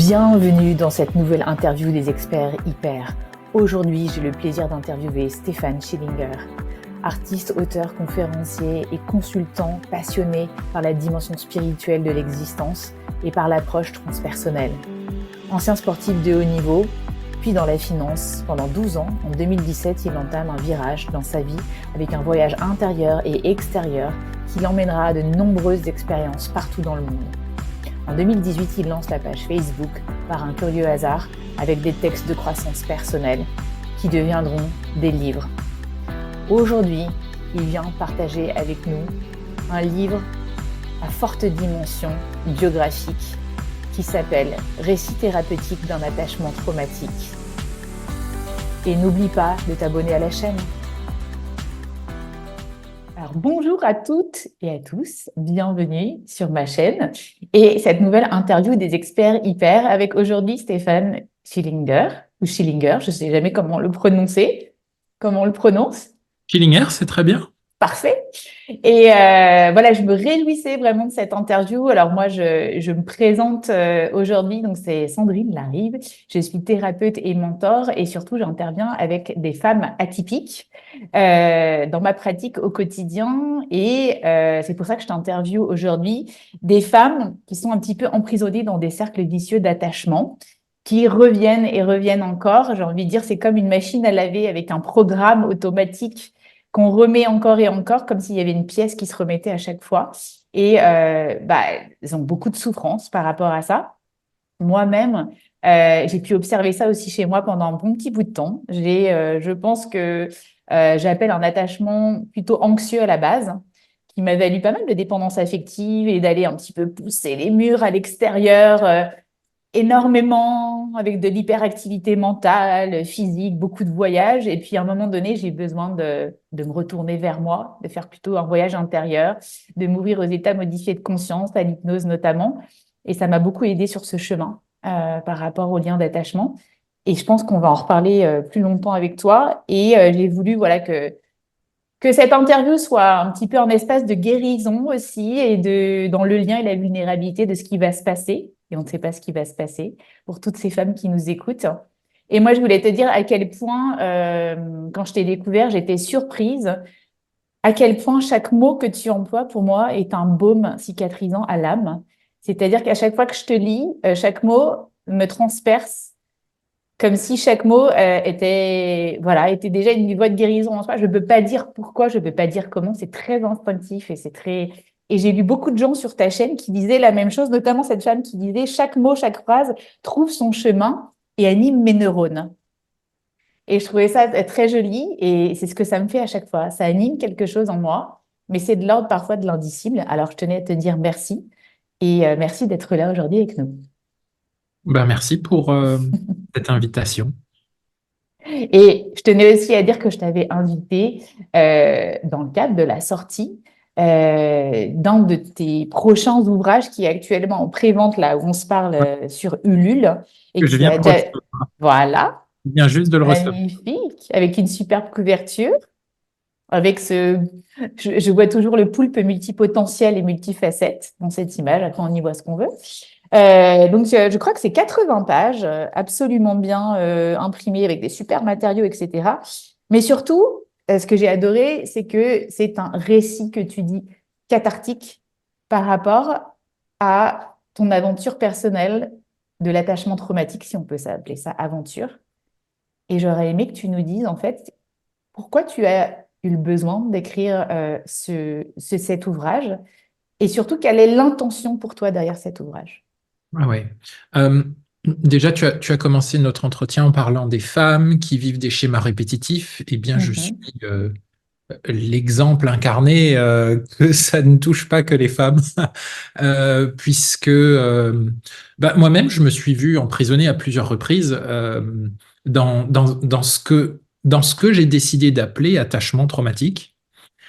Bienvenue dans cette nouvelle interview des experts hyper. Aujourd'hui, j'ai le plaisir d'interviewer Stéphane Schillinger, artiste, auteur, conférencier et consultant passionné par la dimension spirituelle de l'existence et par l'approche transpersonnelle. Ancien sportif de haut niveau, puis dans la finance, pendant 12 ans, en 2017, il entame un virage dans sa vie avec un voyage intérieur et extérieur qui l'emmènera à de nombreuses expériences partout dans le monde. En 2018, il lance la page Facebook par un curieux hasard avec des textes de croissance personnelle qui deviendront des livres. Aujourd'hui, il vient partager avec nous un livre à forte dimension biographique qui s'appelle « Récit thérapeutique d'un attachement traumatique ». Et n'oublie pas de t'abonner à la chaîne. Alors, bonjour à toutes et à tous, bienvenue sur ma chaîne et cette nouvelle interview des experts hyper avec aujourd'hui Stéphane Schillinger, ou Schillinger, je ne sais jamais comment le prononcer, comment on le prononce. Schillinger, c'est très bien. Parfait. Et voilà, je me réjouissais vraiment de cette interview. Alors moi, je me présente aujourd'hui, donc c'est Sandrine Larive. Je suis thérapeute et mentor et surtout, j'interviens avec des femmes atypiques dans ma pratique au quotidien. Et c'est pour ça que je t'interviewe aujourd'hui, des femmes qui sont un petit peu emprisonnées dans des cercles vicieux d'attachement, qui reviennent et reviennent encore. J'ai envie de dire, c'est comme une machine à laver avec un programme automatique qu'on remet encore et encore, comme s'il y avait une pièce qui se remettait à chaque fois. Et elles ont beaucoup de souffrance par rapport à ça. Moi-même, j'ai pu observer ça aussi chez moi pendant un bon petit bout de temps. Je pense que j'appelle un attachement plutôt anxieux à la base, qui m'a valu pas mal de dépendance affective et d'aller un petit peu pousser les murs à l'extérieur, énormément, avec de l'hyperactivité mentale, physique, beaucoup de voyages. Et puis, à un moment donné, j'ai besoin de me retourner vers moi, de faire plutôt un voyage intérieur, de m'ouvrir aux états modifiés de conscience, à l'hypnose notamment. Et ça m'a beaucoup aidé sur ce chemin par rapport aux liens d'attachement. Et je pense qu'on va en reparler plus longtemps avec toi. Et j'ai voulu voilà, que cette interview soit un petit peu un espace de guérison aussi et dans le lien et la vulnérabilité de ce qui va se passer. Et on ne sait pas ce qui va se passer pour toutes ces femmes qui nous écoutent. Et moi, je voulais te dire à quel point, quand je t'ai découvert, j'étais surprise à quel point chaque mot que tu emploies pour moi est un baume cicatrisant à l'âme. C'est-à-dire qu'à chaque fois que je te lis, chaque mot me transperce comme si chaque mot était déjà une voie de guérison en soi. Je ne peux pas dire pourquoi, je ne peux pas dire comment. C'est très instinctif et c'est très. Et j'ai lu beaucoup de gens sur ta chaîne qui disaient la même chose, notamment cette femme qui disait chaque mot, chaque phrase trouve son chemin et anime mes neurones. Et je trouvais ça très joli et c'est ce que ça me fait à chaque fois. Ça anime quelque chose en moi, mais c'est de l'ordre parfois de l'indicible. Alors je tenais à te dire merci et merci d'être là aujourd'hui avec nous. Merci pour cette invitation. Et je tenais aussi à dire que je t'avais invité dans le cadre de la sortie d'un de tes prochains ouvrages qui est actuellement en pré-vente, là où on se parle sur Ulule. Et Que je qui viens a de déjà... recevoir. Voilà, Je viens juste de le recevoir. magnifique, avec une superbe couverture. Avec je vois toujours le poulpe multipotentiel et multifacette dans cette image. Après, on y voit ce qu'on veut. Donc, je crois que c'est 80 pages, absolument bien imprimées avec des super matériaux, etc. Mais surtout, ce que j'ai adoré, c'est que c'est un récit que tu dis cathartique par rapport à ton aventure personnelle de l'attachement traumatique, si on peut appeler ça aventure. Et j'aurais aimé que tu nous dises, en fait, pourquoi tu as eu le besoin d'écrire cet ouvrage et surtout, quelle est l'intention pour toi derrière cet ouvrage? Ah ouais. Déjà, tu as commencé notre entretien en parlant des femmes qui vivent des schémas répétitifs. Eh bien, je suis Mhm. l'exemple incarné que ça ne touche pas que les femmes, puisque moi-même, je me suis vu emprisonné à plusieurs reprises dans ce que j'ai décidé d'appeler attachement traumatique.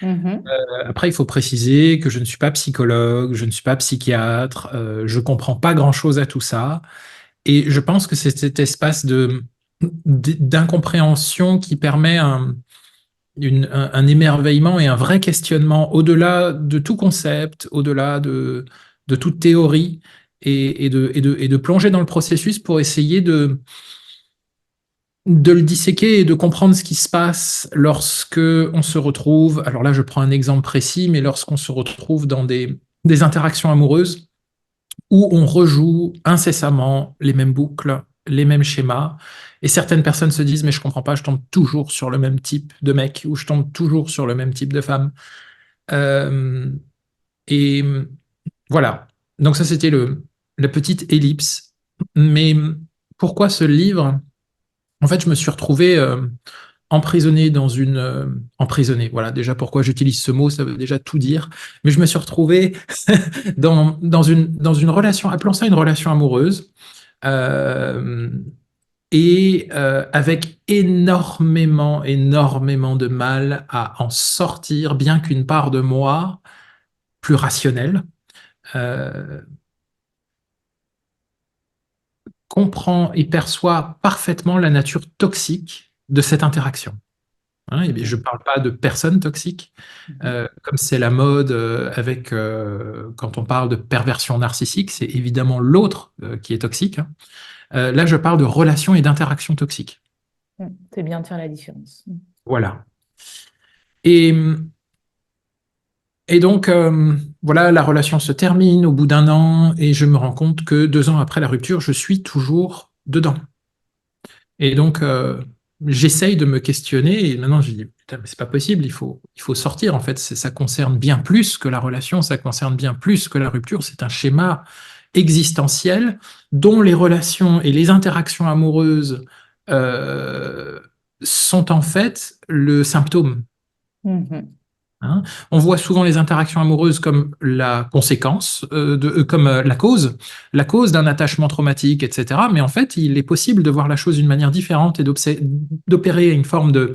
Mhm. Après, il faut préciser que je ne suis pas psychologue, je ne suis pas psychiatre, je comprends pas grand-chose à tout ça. Et je pense que c'est cet espace d'incompréhension qui permet un émerveillement et un vrai questionnement au-delà de tout concept, au-delà de toute théorie. et de plonger dans le processus pour essayer de le disséquer et de comprendre ce qui se passe lorsque on se retrouve, alors là je prends un exemple précis, mais lorsqu'on se retrouve dans des interactions amoureuses où on rejoue incessamment les mêmes boucles, les mêmes schémas, et certaines personnes se disent mais je comprends pas, je tombe toujours sur le même type de mec ou je tombe toujours sur le même type de femme. Euh, et voilà. Donc ça c'était la petite ellipse. Mais pourquoi ce livre? En fait, je me suis retrouvé emprisonné dans une emprisonné. Voilà, déjà pourquoi j'utilise ce mot, ça veut déjà tout dire. Mais je me suis retrouvé dans une relation, appelons ça une relation amoureuse, euh, et avec énormément de mal à en sortir, bien qu'une part de moi plus rationnelle euh, comprend et perçoit parfaitement la nature toxique de cette interaction. Hein, et bien, je ne Ok. parle pas de personnes toxiques, Mhm. comme c'est la mode quand on parle de perversion narcissique, c'est évidemment l'autre qui est toxique, hein. Là, je parle de relations et d'interactions toxiques. C'est bien de faire la différence. Voilà. Et, et donc, voilà, la relation se termine au bout d'un an et je me rends compte que 2 ans après la rupture, je suis toujours dedans. Et donc, j'essaye de me questionner et maintenant je dis, putain, mais c'est pas possible, il faut sortir. En fait, ça concerne bien plus que la relation, ça concerne bien plus que la rupture. C'est un schéma existentiel dont les relations et les interactions amoureuses euh, sont en fait le symptôme. Mhm. Hein. On voit souvent les interactions amoureuses comme la conséquence, comme la cause d'un attachement traumatique, etc. Mais en fait, il est possible de voir la chose d'une manière différente et d'opérer une forme de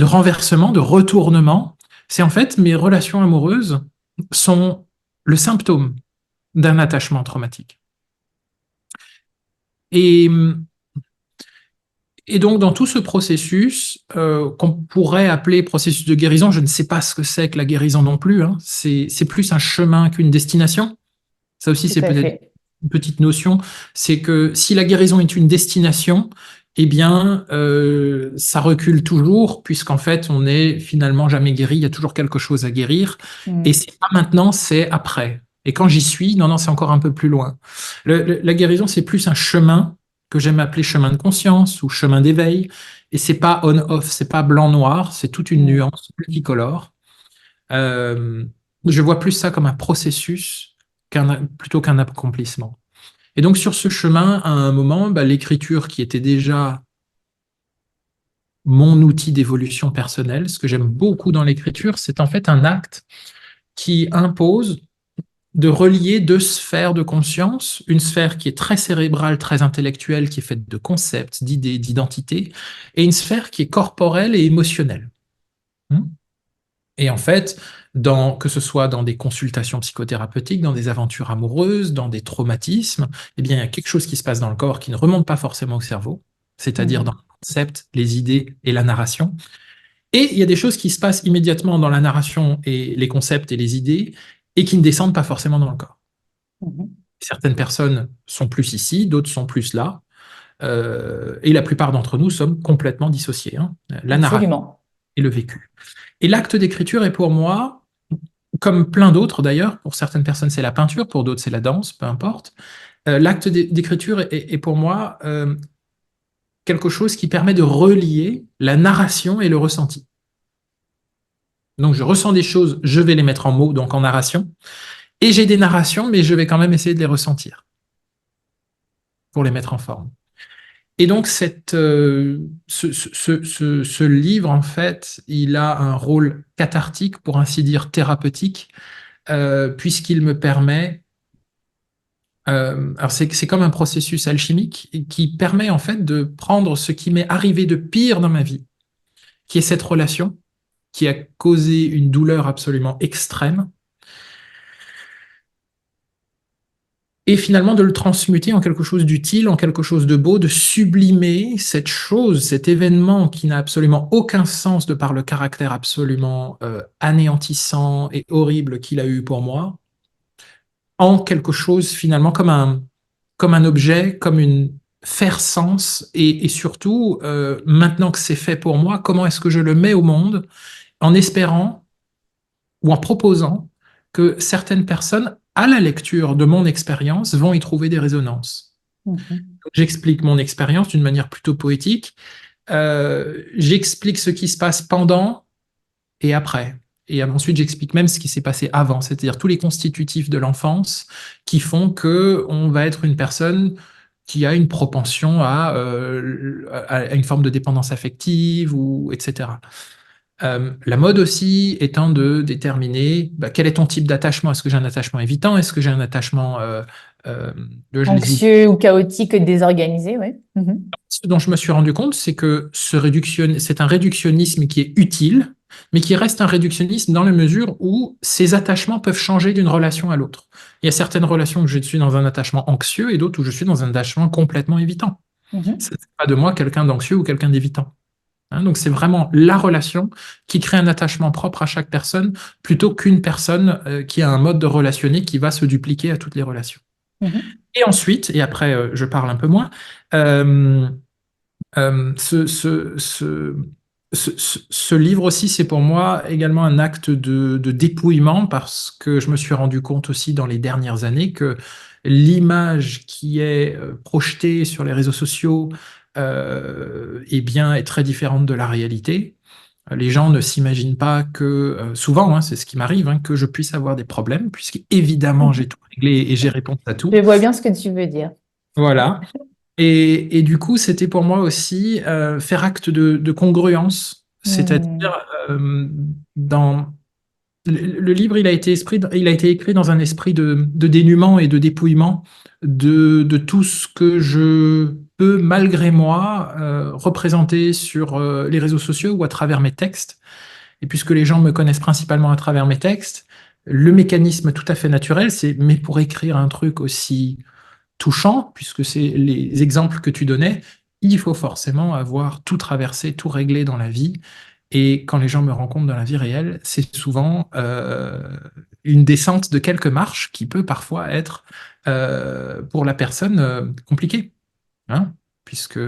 renversement, de retournement. C'est en fait mes relations amoureuses sont le symptôme d'un attachement traumatique. Et Et donc, dans tout ce processus, qu'on pourrait appeler processus de guérison, je ne sais pas ce que c'est que la guérison non plus, hein. C'est plus un chemin qu'une destination. Ça aussi, Tout c'est à peut-être fait. une petite notion. C'est que si la guérison est une destination, eh bien, ça recule toujours, puisqu'en fait, on n'est finalement jamais guéri. Il y a toujours quelque chose à guérir. Et Mm. c'est pas maintenant, c'est après. Et quand j'y suis, non, non, c'est encore un peu plus loin. La guérison, c'est plus un chemin que j'aime appeler chemin de conscience ou chemin d'éveil. Et c'est pas on-off, c'est pas blanc-noir, c'est toute une Mm. nuance multicolore. Euh, je vois plus ça comme un processus plutôt qu'un accomplissement. Et donc sur ce chemin, à un moment, bah, l'écriture qui était déjà mon outil d'évolution personnelle, ce que j'aime beaucoup dans l'écriture, c'est en fait un acte qui impose de relier deux sphères de conscience, une sphère qui est très cérébrale, très intellectuelle, qui est faite de concepts, d'idées, d'identités, et une sphère qui est corporelle et émotionnelle. Et en fait, que ce soit dans des consultations psychothérapeutiques, dans des aventures amoureuses, dans des traumatismes, eh bien, il y a quelque chose qui se passe dans le corps qui ne remonte pas forcément au cerveau, c'est-à-dire dans Mhm. les concepts, les idées et la narration. Et il y a des choses qui se passent immédiatement dans la narration et les concepts et les idées et qui ne descendent pas forcément dans le corps. Mhm. Certaines personnes sont plus ici, d'autres sont plus là. Et la plupart d'entre nous sommes complètement dissociés, hein. La narration Absolument. et le vécu. Et l'acte d'écriture est pour moi, comme plein d'autres d'ailleurs, pour certaines personnes c'est la peinture, pour d'autres c'est la danse, peu importe. L'acte d'écriture est pour moi quelque chose qui permet de relier la narration et le ressenti. Donc je ressens des choses, je vais les mettre en mots, donc en narration, et j'ai des narrations, mais je vais quand même essayer de les ressentir pour les mettre en forme. Et donc ce livre, en fait, il a un rôle cathartique, pour ainsi dire thérapeutique, puisqu'il me permet alors c'est comme un processus alchimique qui permet en fait de prendre ce qui m'est arrivé de pire dans ma vie, qui est cette relation qui a causé une douleur absolument extrême, et finalement de le transmuter en quelque chose d'utile, en quelque chose de beau, de sublimer cette chose, cet événement qui n'a absolument aucun sens de par le caractère absolument anéantissant et horrible qu'il a eu pour moi, en quelque chose finalement comme un objet, comme une faire sens et surtout, maintenant que c'est fait pour moi, comment est-ce que je le mets au monde en espérant ou en proposant que certaines personnes, à la lecture de mon expérience, vont y trouver des résonances. Mhm. J'explique mon expérience d'une manière plutôt poétique. J'explique ce qui se passe pendant et après. Et ensuite, j'explique même ce qui s'est passé avant, c'est-à-dire tous les constitutifs de l'enfance qui font que on va être une personne qui a une propension à une forme de dépendance affective, ou etc. La mode aussi étant de déterminer quel est ton type d'attachement. Est-ce que j'ai un attachement évitant? Est-ce que j'ai un attachement, euh, je l'ai dit. Anxieux ou chaotique, désorganisé, oui. Mhm. Ce dont je me suis rendu compte, c'est que c'est un réductionnisme qui est utile, mais qui reste un réductionnisme dans la mesure où ces attachements peuvent changer d'une relation à l'autre. Il y a certaines relations où je suis dans un attachement anxieux et d'autres où je suis dans un attachement complètement évitant. Ce Mhm. n'est pas de moi quelqu'un d'anxieux ou quelqu'un d'évitant. Hein, donc c'est vraiment la relation qui crée un attachement propre à chaque personne plutôt qu'une personne qui a un mode de relationner qui va se dupliquer à toutes les relations. Mhm. Et ensuite, et après je parle un peu moins, euh, euh, ce, ce, ce, ce livre aussi, c'est pour moi également un acte de dépouillement parce que je me suis rendu compte aussi dans les dernières années que l'image qui est projetée sur les réseaux sociaux eh bien, est très différente de la réalité. Les gens ne s'imaginent pas que, souvent, hein, c'est ce qui m'arrive, hein, que je puisse avoir des problèmes, puisqu'évidemment j'ai Mhm. tout réglé et j'ai réponse à tout. Je vois bien ce que tu veux dire. Voilà. Et du coup, c'était pour moi aussi faire acte de congruence, Hmm. c'est-à-dire dans le livre, il a été écrit dans un esprit de dénuement et de dépouillement de tout ce que je peux, malgré moi, représenter sur les réseaux sociaux ou à travers mes textes. Et puisque les gens me connaissent principalement à travers mes textes, le mécanisme tout à fait naturel, c'est mais pour écrire un truc aussi touchant, puisque c'est les exemples que tu donnais, il faut forcément avoir tout traversé, tout réglé dans la vie. Et quand les gens me rencontrent dans la vie réelle, c'est souvent une descente de quelques marches qui peut parfois être pour la personne compliquée, hein, puisque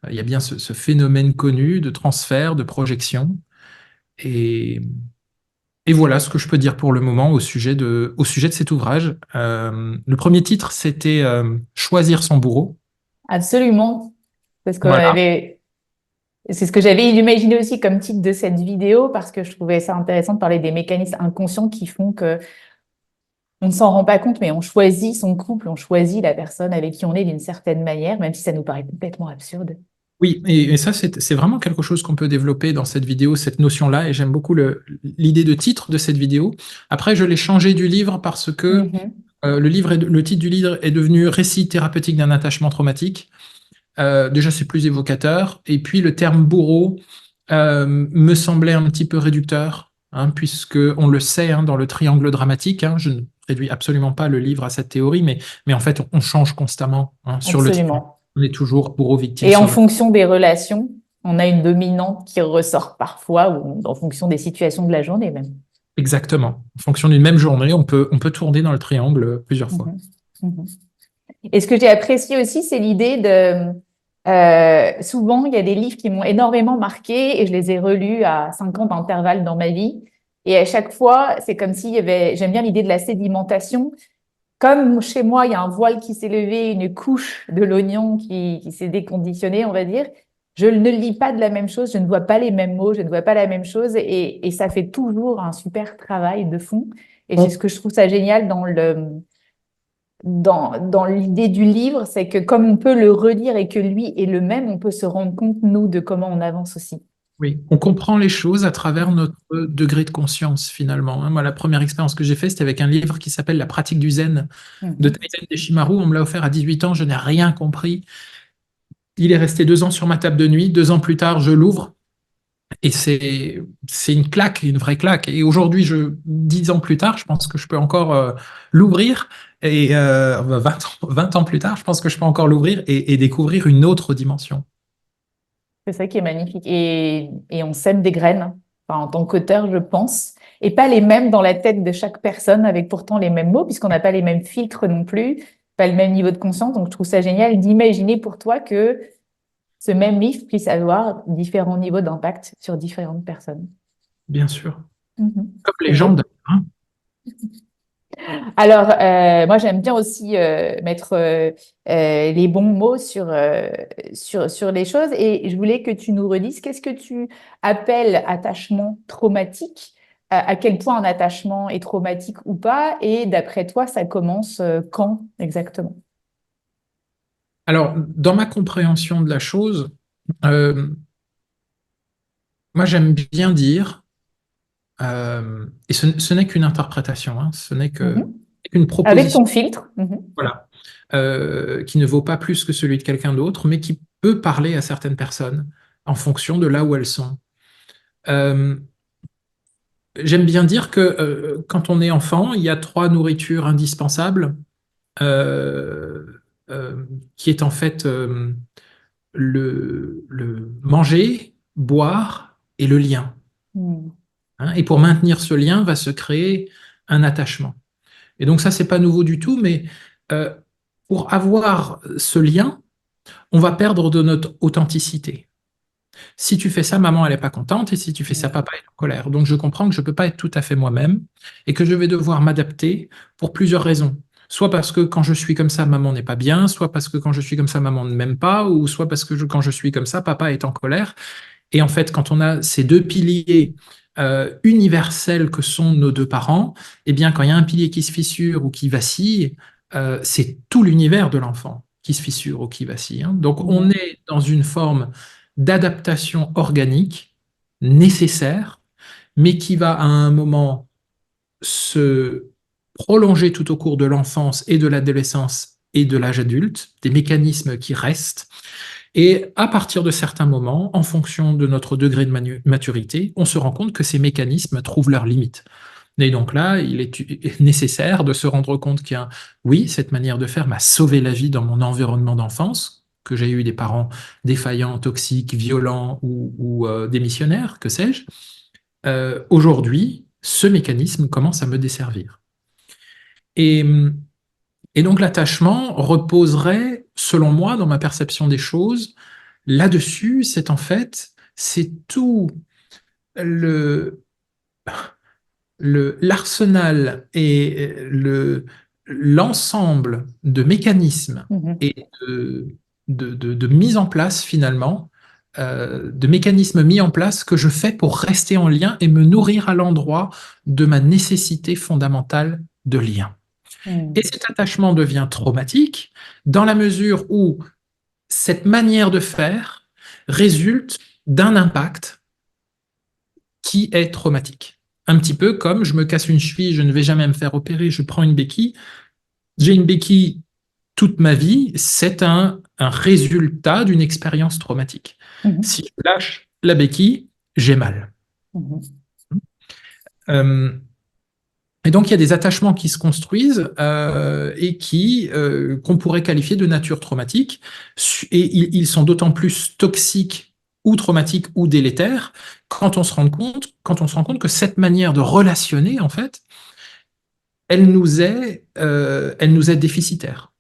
il y a bien ce phénomène connu de transfert, de projection. Et, et voilà ce que je peux dire pour le moment au sujet de cet ouvrage. Le premier titre, c'était Choisir son bourreau. Absolument. Parce qu'on Voilà. avait, c'est ce que j'avais imaginé aussi comme titre de cette vidéo, parce que je trouvais ça intéressant de parler des mécanismes inconscients qui font que on ne s'en rend pas compte, mais on choisit son couple, on choisit la personne avec qui on est d'une certaine manière, même si ça nous paraît complètement absurde. Oui, et ça, c'est vraiment quelque chose qu'on peut développer dans cette vidéo, cette notion-là, et j'aime beaucoup l'idée de titre de cette vidéo. Après, je l'ai changé du livre parce que Mhm. le titre du livre est devenu Récit thérapeutique d'un attachement traumatique. Déjà, c'est plus évocateur. Et puis, le terme bourreau me semblait un petit peu réducteur, hein, puisque on le sait, hein, dans le triangle dramatique, hein, je ne réduis absolument pas le livre à cette théorie, mais en fait, on change constamment, hein, sur le triangle. Absolument. On est toujours bourreau, victime, Et en sauveur. fonction des relations, on a une dominante qui ressort parfois, ou en fonction des situations de la journée même. Exactement. En fonction d'une même journée, on peut tourner dans le triangle plusieurs fois. Mhm. Mhm. Et ce que j'ai apprécié aussi, c'est l'idée de... souvent, il y a des livres qui m'ont énormément marqué et je les ai relus à 5 ans d'intervalle dans ma vie. Et à chaque fois, c'est comme s'il y avait... J'aime bien l'idée de la sédimentation. Comme chez moi, il y a un voile qui s'est levé, une couche de l'oignon qui s'est déconditionnée, on va dire. Je ne lis pas de la même chose, je ne vois pas les mêmes mots, je ne vois pas la même chose et ça fait toujours un super travail de fond. Et c'est ce que je trouve ça génial dans l'idée du livre, c'est que comme on peut le relire et que lui est le même, on peut se rendre compte, nous, de comment on avance aussi. Oui, on comprend les choses à travers notre degré de conscience, finalement, hein. Moi, la première expérience que j'ai faite, c'était avec un livre qui s'appelle La pratique du zen de Mhm. Taizen Deshimaru. On me l'a offert à 18 ans, je n'ai rien compris. Il est resté 2 ans sur ma table de nuit. 2 ans plus tard, je l'ouvre. Et c'est une claque, une vraie claque. Et aujourd'hui, 10 ans plus tard, je pense que je peux encore l'ouvrir. Et 20 ans plus tard, je pense que je peux encore l'ouvrir et découvrir une autre dimension. C'est ça qui est magnifique. Et on sème des graines, enfin, en tant qu'auteur, je pense. et pas les mêmes dans la tête de chaque personne, avec pourtant les mêmes mots, puisqu'on n'a pas les mêmes filtres non plus, pas le même niveau de conscience. Donc, je trouve ça génial d'imaginer pour toi que ce même livre puisse avoir différents niveaux d'impact sur différentes personnes. Bien sûr. Mhm. Comme les C'est gens beau. d'ailleurs, hein. Alors, moi, j'aime bien aussi mettre les bons mots sur les choses. Et je voulais que tu nous redises, qu'est-ce que tu appelles attachement traumatique? À quel point un attachement est traumatique ou pas? Et d'après toi, ça commence quand exactement? Alors, dans ma compréhension de la chose, euh, moi j'aime bien dire, et ce n'est qu'une interprétation, hein, ce n'est Mhm. qu'une Avec proposition, ton filtre. Mhm. voilà, qui ne vaut pas plus que celui de quelqu'un d'autre, mais qui peut parler à certaines personnes en fonction de là où elles sont. Euh, J'aime bien dire que quand on est enfant, il y a trois nourritures indispensables, euh, euh, qui est en fait le manger, boire et le lien, Mhm. hein. Et pour maintenir ce lien, va se créer un attachement. Et donc ça, c'est pas nouveau du tout, mais euh, pour avoir ce lien, on va perdre de notre authenticité. Si tu fais ça, maman, elle n'est pas contente, et si tu fais ça, Mhm. papa est en colère. Donc je comprends que je ne peux pas être tout à fait moi-même et que je vais devoir m'adapter pour plusieurs raisons. Soit parce que quand je suis comme ça, maman n'est pas bien, soit parce que quand je suis comme ça, maman ne m'aime pas, ou soit parce que quand je suis comme ça, papa est en colère. Et en fait, quand on a ces deux piliers universels que sont nos deux parents, eh bien, quand il y a un pilier qui se fissure ou qui vacille, c'est tout l'univers de l'enfant qui se fissure ou qui vacille, hein. Donc, on Mhm. est dans une forme d'adaptation organique nécessaire, mais qui va à un moment se prolonger tout au cours de l'enfance et de l'adolescence et de l'âge adulte, des mécanismes qui restent. Et à partir de certains moments, en fonction de notre degré de maturité, on se rend compte que ces mécanismes trouvent leurs limites. Et donc là, il est nécessaire de se rendre compte qu'il y a, oui, cette manière de faire m'a sauvé la vie dans mon environnement d'enfance, que j'ai eu des parents défaillants, toxiques, violents ou démissionnaires, que sais-je. Aujourd'hui, ce mécanisme commence à me desservir. Et, et donc l'attachement reposerait, selon moi, dans ma perception des choses, là-dessus, c'est en fait, c'est tout le, l'arsenal et l'ensemble de mécanismes Mhm. et de mise en place finalement, de mécanismes mis en place que je fais pour rester en lien et me nourrir à l'endroit de ma nécessité fondamentale de lien. Et Mhm. cet attachement devient traumatique dans la mesure où cette manière de faire résulte d'un impact qui est traumatique. Un petit peu comme je me casse une cheville, je ne vais jamais me faire opérer, je prends une béquille. J'ai une béquille toute ma vie, c'est un résultat d'une expérience traumatique. Mhm. Si je lâche la béquille, j'ai mal. Mhm. Euh, et donc, il y a des attachements qui se construisent et qui qu'on pourrait qualifier de nature traumatique. Et ils sont d'autant plus toxiques ou traumatiques ou délétères quand on se rend compte que cette manière de relationner, en fait, elle nous est déficitaire,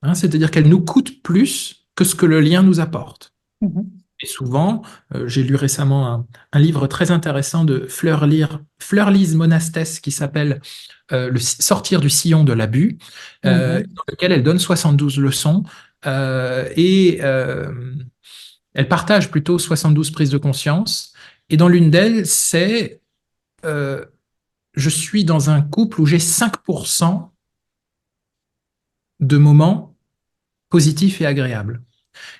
hein. C'est-à-dire qu'elle nous coûte plus que ce que le lien nous apporte. Mhm. Et souvent, j'ai lu récemment un livre très intéressant de Fleur-Lise Monastès qui s'appelle Sortir du sillon de l'abus, Mhm. dans lequel elle donne 72 leçons et elle partage plutôt 72 prises de conscience. Et dans l'une d'elles, c'est euh, je suis dans un couple où j'ai 5% de moments positifs et agréables.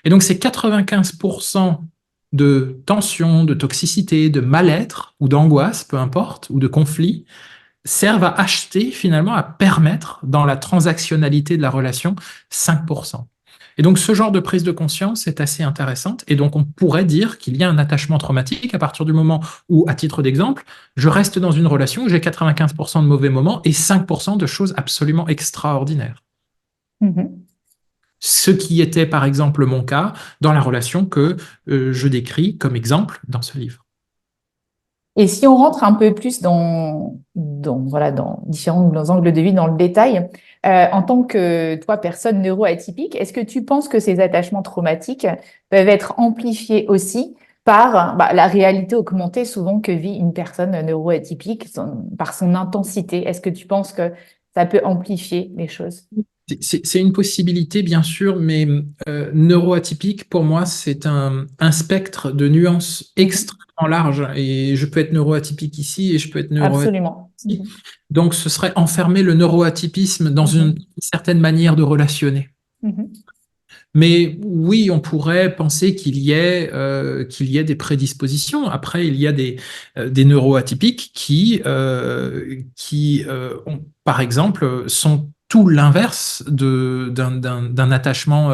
Et donc, ces 95% de tension, de toxicité, de mal-être ou d'angoisse, peu importe, ou de conflit, servent à acheter, finalement, à permettre, dans la transactionnalité de la relation, 5%. Et donc, ce genre de prise de conscience est assez intéressante. Et donc, on pourrait dire qu'il y a un attachement traumatique à partir du moment où, à titre d'exemple, je reste dans une relation où j'ai 95% de mauvais moments et 5% de choses absolument extraordinaires. Mhm. Ce qui était par exemple mon cas dans la relation que je décris comme exemple dans ce livre. Et si on rentre un peu plus voilà, dans différents angles de vue, dans le détail, en tant que toi, personne neuroatypique, est-ce que tu penses que ces attachements traumatiques peuvent être amplifiés aussi par la réalité augmentée souvent que vit une personne neuroatypique, par son intensité? Est-ce que tu penses que ça peut amplifier les choses? C'est une possibilité, bien sûr, mais neuroatypique, pour moi, c'est un spectre de nuances Mhm. extrêmement large. Et je peux être neuroatypique ici et je peux être neuroatypique Absolument. ici. Mhm. Donc, ce serait enfermer le neuroatypisme dans une Mhm. certaine manière de relationner. Mhm. Mais oui, on pourrait penser qu'il y ait des prédispositions. Après, il y a des neuroatypiques qui par exemple, sont tout l'inverse d'un attachement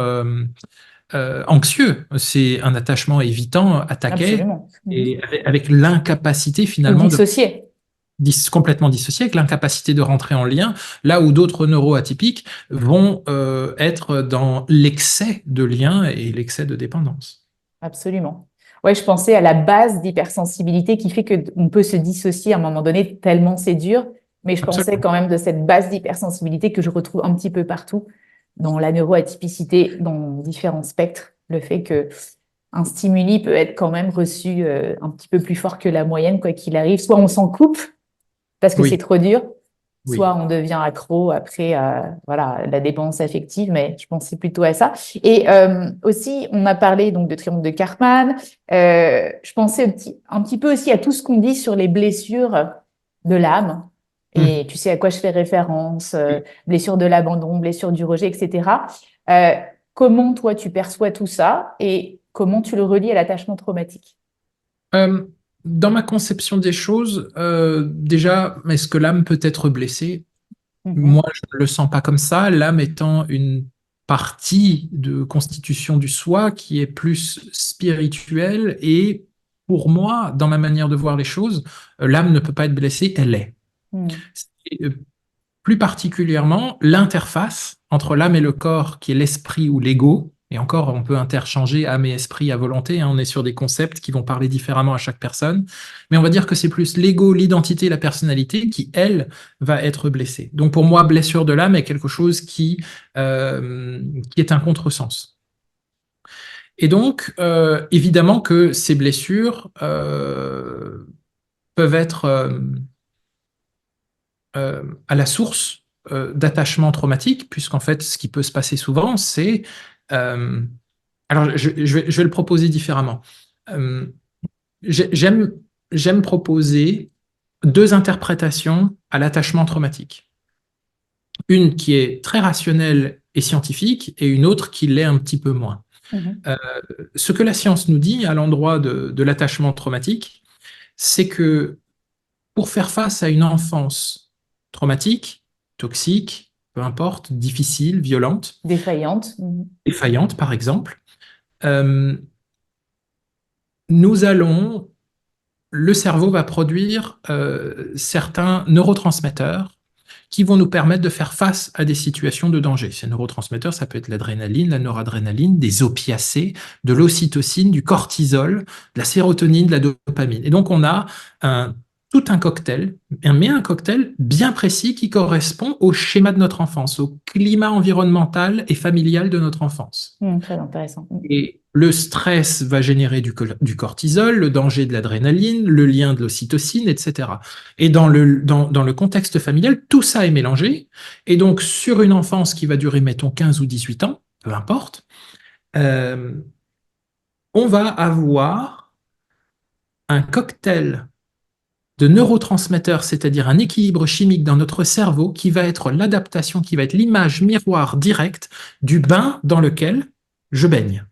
anxieux. C'est un attachement évitant, attaqué, Absolument. Mhm. et avec l'incapacité Ou finalement de dissocier. complètement dissocié, avec l'incapacité de rentrer en lien, là où d'autres neuroatypiques vont être dans l'excès de lien et l'excès de dépendance. Absolument. Ouais, je pensais à la base d'hypersensibilité qui fait qu'on peut se dissocier à un moment donné tellement c'est dur, mais je pensais Absolument. quand même de cette base d'hypersensibilité que je retrouve un petit peu partout dans la neuroatypicité, dans différents spectres. Le fait que un stimuli peut être quand même reçu un petit peu plus fort que la moyenne, quoi qu'il arrive. Soit on s'en coupe parce que c'est Oui, trop dur, oui. soit on devient accro après voilà, la dépendance affective, mais je pensais plutôt à ça. Et aussi, on a parlé donc de triomphe de Cartman. Je pensais un petit peu aussi à tout ce qu'on dit sur les blessures de l'âme. Et Hmm. tu sais à quoi je fais référence, blessure de l'abandon, blessure du rejet, etc. Euh, Comment toi tu perçois tout ça et comment tu le relis à l'attachement traumatique? Euh, Dans ma conception des choses, déjà, est-ce que l'âme peut être blessée? Moi, Mhm. je ne le sens pas comme ça. L'âme étant une partie de constitution du soi qui est plus spirituelle et pour moi, dans ma manière de voir les choses, l'âme ne peut pas être blessée, elle est. Mhm. C'est, plus particulièrement, l'interface entre l'âme et le corps, qui est l'esprit ou l'ego, et encore, on peut interchanger âme et esprit à volonté, hein, on est sur des concepts qui vont parler différemment à chaque personne, mais on va dire que c'est plus l'ego, l'identité, la personnalité qui, elle, va être blessée. Donc pour moi, blessure de l'âme est quelque chose qui est un contresens. Et donc, évidemment que ces blessures peuvent être à la source d'attachement traumatique, puisqu'en fait, ce qui peut se passer souvent, c'est... euh, alors, je vais le proposer différemment. Euh, j'aime, j'aime proposer deux interprétations à l'attachement traumatique. Une qui est très rationnelle et scientifique, et une autre qui l'est un petit peu moins. Mhm. Euh, Ce que la science nous dit à l'endroit de l'attachement traumatique, c'est que pour faire face à une enfance traumatique, toxique, peu importe, difficile, violente, Défaillante. Mhm. défaillante par exemple, euh, nous allons, le cerveau va produire certains neurotransmetteurs qui vont nous permettre de faire face à des situations de danger. Ces neurotransmetteurs, ça peut être l'adrénaline, la noradrénaline, des opiacés, de l'ocytocine, du cortisol, de la sérotonine, de la dopamine. Et donc, on a tout un cocktail, mais un cocktail bien précis qui correspond au schéma de notre enfance, au climat environnemental et familial de notre enfance. Très intéressant. Et le stress va générer du cortisol, le danger de l'adrénaline, le lien de l'ocytocine, etc. Et dans le contexte familial, tout ça est mélangé. Et donc, sur une enfance qui va durer, mettons, 15 ou 18 ans, peu importe, euh, on va avoir un cocktail de neurotransmetteurs, c'est-à-dire un équilibre chimique dans notre cerveau qui va être l'adaptation, qui va être l'image miroir directe du bain dans lequel je baigne.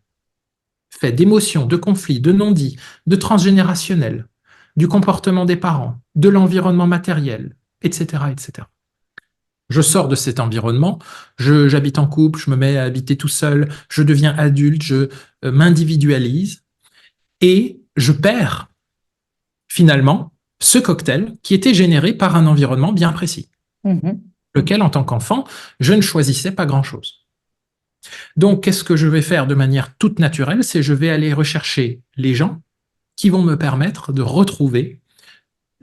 Fait d'émotions, de conflits, de non-dits, de transgénérationnel, du comportement des parents, de l'environnement matériel, etc., etc. Je sors de cet environnement, j'habite en couple, je me mets à habiter tout seul, je deviens adulte, je m'individualise et je perds finalement ce cocktail qui était généré par un environnement bien précis, Mhm. lequel en tant qu'enfant, je ne choisissais pas grand-chose. Donc, qu'est-ce que je vais faire de manière toute naturelle? C'est je vais aller rechercher les gens qui vont me permettre de retrouver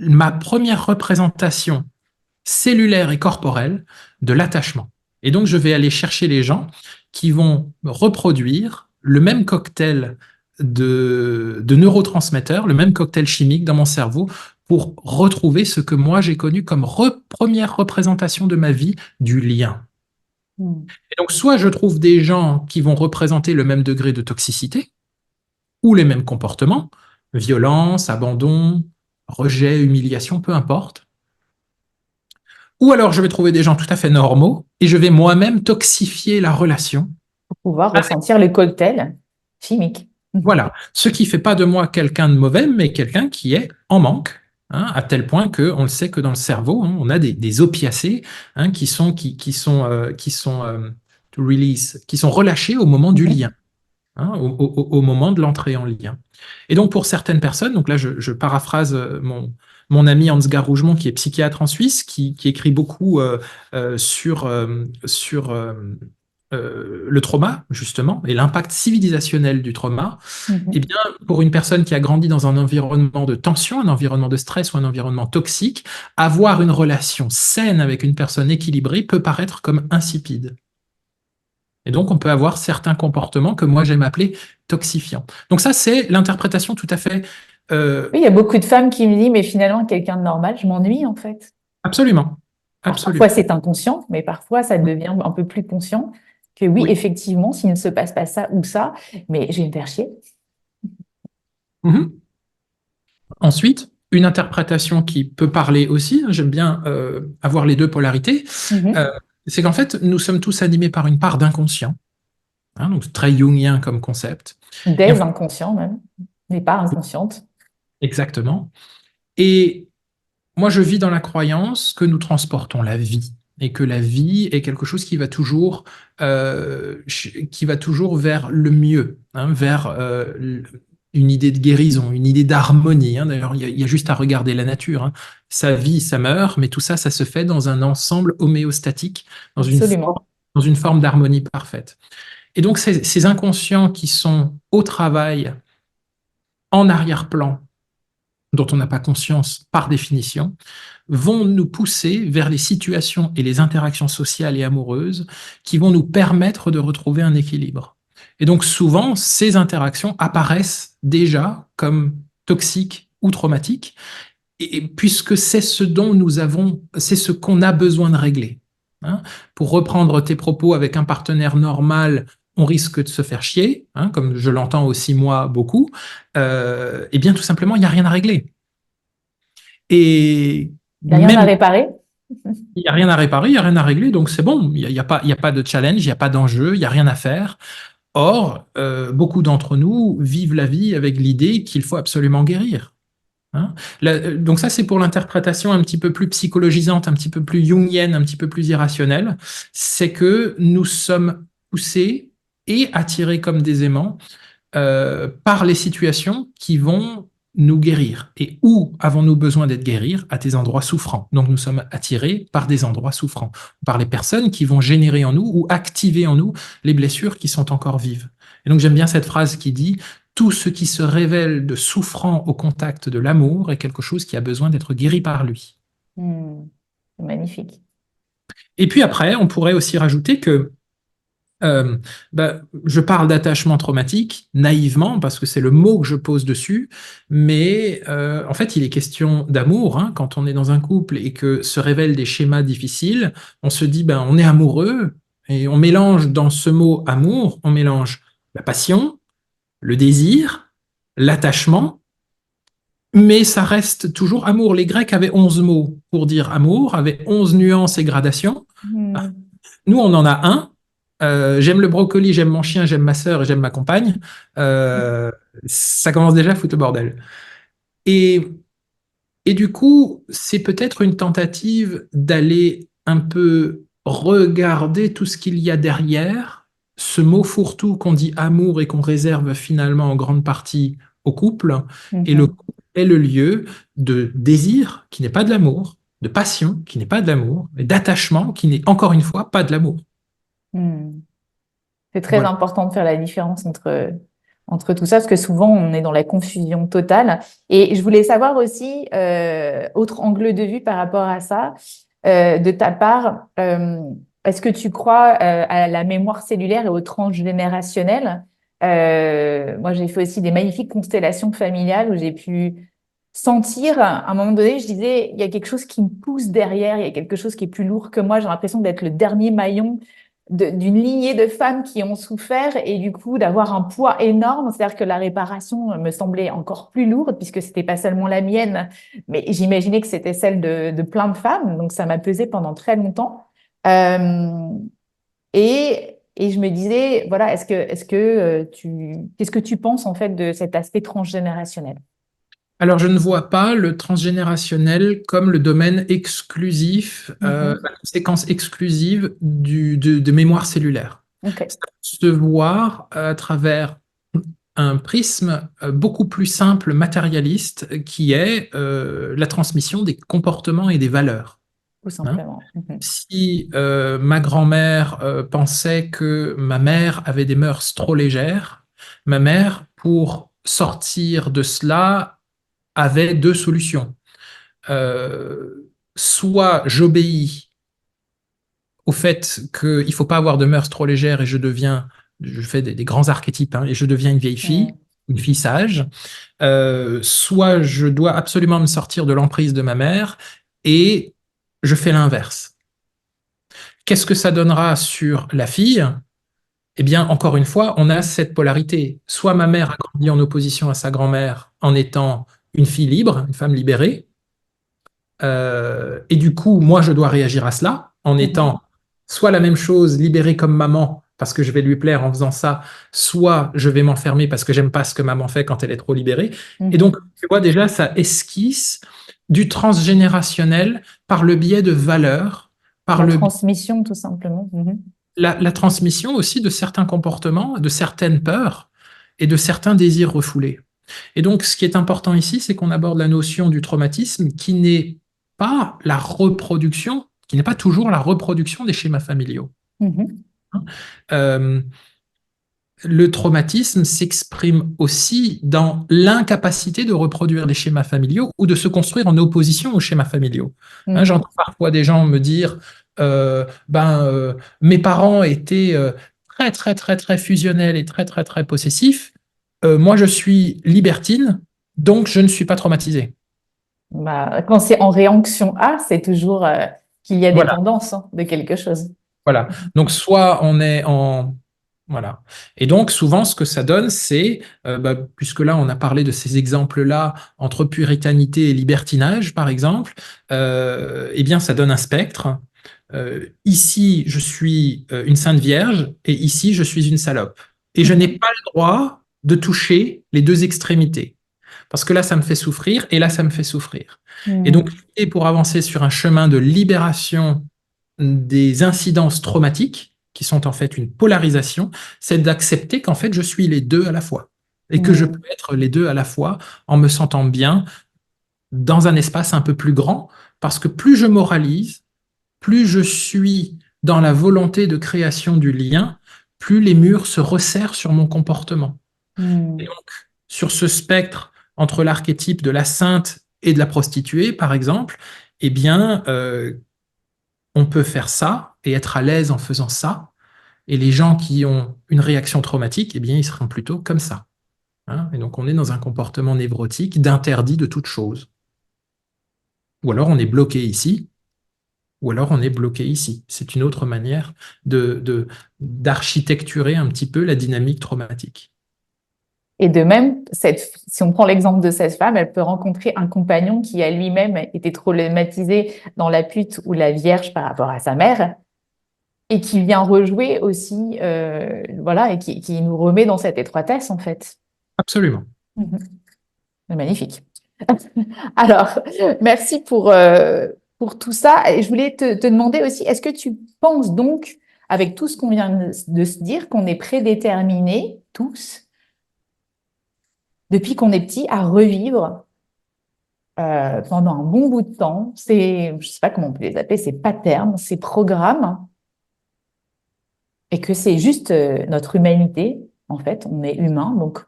ma première représentation cellulaire et corporelle de l'attachement. Et donc, je vais aller chercher les gens qui vont reproduire le même cocktail de neurotransmetteurs, le même cocktail chimique dans mon cerveau pour retrouver ce que moi j'ai connu comme première représentation de ma vie du lien. Hmm. Et donc, soit je trouve des gens qui vont représenter le même degré de toxicité ou les mêmes comportements, violence, abandon, rejet, humiliation, peu importe. Ou alors je vais trouver des gens tout à fait normaux et je vais moi-même toxifier la relation. Pour pouvoir ressentir le cocktail chimique. Voilà, ce qui fait pas de moi quelqu'un de mauvais, mais quelqu'un qui est en manque, hein, à tel point que on le sait que dans le cerveau, hein, on a des opiacés, hein, to release, qui sont relâchés au moment du lien, Mhm. hein, au moment de l'entrée en lien. Et donc pour certaines personnes, donc là je paraphrase mon ami Ansgar Rougemont, qui est psychiatre en Suisse, qui écrit beaucoup sur le trauma, justement, et l'impact civilisationnel du trauma. Eh Mhm. bien, pour une personne qui a grandi dans un environnement de tension, un environnement de stress ou un environnement toxique, avoir une relation saine avec une personne équilibrée peut paraître comme insipide. Et donc, on peut avoir certains comportements que moi j'aime appeler toxifiants. Donc ça, c'est l'interprétation tout à fait Oui, il y a beaucoup de femmes qui me disent, mais finalement, quelqu'un de normal, je m'ennuie en fait. absolument, Alors parfois absolument. c'est inconscient, mais parfois ça devient un peu plus conscient que oui, Oui. effectivement, s'il ne se passe pas ça ou ça, mais je vais me faire chier. Mhm. Ensuite, une interprétation qui peut parler aussi, hein, j'aime bien avoir les deux polarités, euh, Mhm. c'est qu'en fait, nous sommes tous animés par une part d'inconscient, hein, donc très jungien comme concept. Et en Des fait, inconscients même, mais pas inconscientes. exactement. Et moi, je vis dans la croyance que nous transportons la vie et que la vie est quelque chose qui va toujours vers le mieux, hein, vers une idée de guérison, une idée d'harmonie, hein. D'ailleurs, il y a juste à regarder la nature, hein. Ça vit, ça meurt, mais tout ça, ça se fait dans un ensemble homéostatique, Absolument. dans une forme d'harmonie parfaite. Et donc, ces inconscients qui sont au travail, en arrière-plan, dont on n'a pas conscience par définition, vont nous pousser vers les situations et les interactions sociales et amoureuses qui vont nous permettre de retrouver un équilibre. Et donc souvent, ces interactions apparaissent déjà comme toxiques ou traumatiques, et puisque c'est ce dont c'est ce qu'on a besoin de régler. Hein. Pour reprendre tes propos avec un partenaire normal, on risque de se faire chier, hein, comme je l'entends aussi moi beaucoup. Eh bien, tout simplement, il n'y a rien à régler. Et Il n'y a rien à même réparer. il n'y a rien à réparer, il n'y a rien à régler, donc c'est bon, il y a pas de challenge, il n'y a pas d'enjeu, il n'y a rien à faire. Or, beaucoup d'entre nous vivent la vie avec l'idée qu'il faut absolument guérir. Hein. Donc ça, c'est pour l'interprétation un petit peu plus psychologisante, un petit peu plus jungienne, un petit peu plus irrationnelle. C'est que nous sommes poussés et attirés comme des aimants par les situations qui vont nous guérir. Et où avons-nous besoin d'être guéris? À des endroits souffrants. Donc nous sommes attirés par des endroits souffrants, par les personnes qui vont générer en nous ou activer en nous les blessures qui sont encore vives. Et donc j'aime bien cette phrase qui dit tout ce qui se révèle de souffrant au contact de l'amour est quelque chose qui a besoin d'être guéri par lui. Hmm. C'est magnifique. Et puis après, on pourrait aussi rajouter que Euh, je parle d'attachement traumatique naïvement parce que c'est le mot que je pose dessus, mais en fait, il est question d'amour, hein. Quand on est dans un couple et que se révèlent des schémas difficiles, on se dit, ben, on est amoureux et on mélange dans ce mot amour, on mélange la passion, le désir, l'attachement, mais ça reste toujours amour. Les Grecs avaient 11 mots pour dire amour, avaient 11 nuances et gradations. Hmm. Nous, on en a un. J'aime le brocoli, j'aime mon chien, j'aime ma sœur et j'aime ma compagne. Euh, Ça commence déjà à foutre le bordel. Et, et du coup, c'est peut-être une tentative d'aller un peu regarder tout ce qu'il y a derrière ce mot fourre-tout qu'on dit amour et qu'on réserve finalement en grande partie au couple. Et le Mhm. couple est le lieu de désir qui n'est pas de l'amour, de passion qui n'est pas de l'amour, et d'attachement qui n'est encore une fois pas de l'amour. Hmm. C'est très Voilà. important de faire la différence entre, entre tout ça, parce que souvent on est dans la confusion totale. Et je voulais savoir aussi, autre angle de vue par rapport à ça, de ta part, est-ce que tu crois à la mémoire cellulaire et au transgénérationnel? Moi, j'ai fait aussi des magnifiques constellations familiales où j'ai pu sentir, à un moment donné, je disais, il y a quelque chose qui me pousse derrière, il y a quelque chose qui est plus lourd que moi. J'ai l'impression d'être le dernier maillon d'une lignée de femmes qui ont souffert et du coup d'avoir un poids énorme. C'est-à-dire que la réparation me semblait encore plus lourde puisque c'était pas seulement la mienne, mais j'imaginais que c'était celle de plein de femmes. Donc ça m'a pesé pendant très longtemps. Euh, et je me disais, voilà, qu'est-ce que tu penses en fait de cet aspect transgénérationnel? Alors, je ne vois pas le transgénérationnel comme le domaine exclusif, Mhm. la conséquence exclusive de mémoire cellulaire. Ok. Ça peut se voir à travers un prisme beaucoup plus simple, matérialiste, qui est la transmission des comportements et des valeurs. Tout Hein. simplement. Mhm. Si ma grand-mère pensait que ma mère avait des mœurs trop légères, ma mère, pour sortir de cela, avait deux solutions. Soit j'obéis au fait qu'il ne faut pas avoir de mœurs trop légères et je fais des grands archétypes, hein, et je deviens Mhm. une fille sage. Soit je dois absolument me sortir de l'emprise de ma mère et je fais l'inverse. Qu'est-ce que ça donnera sur la fille? Eh bien, encore une fois, on a cette polarité. Soit ma mère a grandi en opposition à sa grand-mère en étant une fille libre, une femme libérée, et du coup, moi, je dois réagir à cela en Mhm. étant soit la même chose, libérée comme maman, parce que je vais lui plaire en faisant ça, soit je vais m'enfermer parce que j'aime pas ce que maman fait quand elle est trop libérée. Et donc, Mhm. tu vois, déjà, ça esquisse du transgénérationnel par le biais de valeurs, par La le transmission, tout simplement. Mhm. la transmission aussi de certains comportements, de certaines peurs et de certains désirs refoulés. Et donc, ce qui est important ici, c'est qu'on aborde la notion du traumatisme qui n'est pas la reproduction, qui n'est pas toujours la reproduction des schémas familiaux. Mhm. Euh, le traumatisme s'exprime aussi dans l'incapacité de reproduire les schémas familiaux ou de se construire en opposition aux schémas familiaux. Hein, Mhm. j'entends parfois des gens me dire, mes parents étaient très, très, très, très fusionnels et très, très, très possessifs. Moi, je suis libertine, donc je ne suis pas traumatisé. Bah, quand c'est en réaction à, c'est toujours qu'il y a Voilà. dépendance hein, de quelque chose. Voilà. Donc, soit on est en... Voilà. Et donc, souvent, ce que ça donne, c'est, puisque là, on a parlé de ces exemples-là entre puritanité et libertinage, par exemple, eh bien, ça donne un spectre. Ici, je suis une sainte vierge et ici, je suis une salope. Et je n'ai Mhm. pas le droit de toucher les deux extrémités. Parce que là, ça me fait souffrir et là, ça me fait souffrir. Et donc, Mhm. l'idée pour avancer sur un chemin de libération des incidences traumatiques, qui sont en fait une polarisation, c'est d'accepter qu'en fait, je suis les deux à la fois. Et que je peux Mhm. être les deux à la fois en me sentant bien dans un espace un peu plus grand, parce que plus je moralise, plus je suis dans la volonté de création du lien, plus les murs se resserrent sur mon comportement. Et Mhm. donc, sur ce spectre entre l'archétype de la sainte et de la prostituée, par exemple, eh bien, on peut faire ça et être à l'aise en faisant ça. Et les gens qui ont une réaction traumatique, eh bien, ils seront plutôt comme ça. Hein. Et donc, on est dans un comportement névrotique d'interdit de toute chose. Ou alors, on est bloqué ici, ou alors on est bloqué ici. C'est une autre manière d'architecturer un petit peu la dynamique traumatique. Et de même, si on prend l'exemple de cette femme, elle peut rencontrer un compagnon qui a lui-même été traumatisé dans la pute ou la vierge par rapport à sa mère et qui vient rejouer aussi, voilà, et qui nous remet dans cette étroitesse en fait. Absolument. Mhm. C'est magnifique. Alors, merci pour tout ça. Et je voulais te demander aussi, est-ce que tu penses donc, avec tout ce qu'on vient de se dire, qu'on est prédéterminés tous, depuis qu'on est petit, à revivre pendant un bon bout de temps, je sais pas comment on peut les appeler, ces patterns, ces programmes, et que c'est juste notre humanité, en fait, on est humain, donc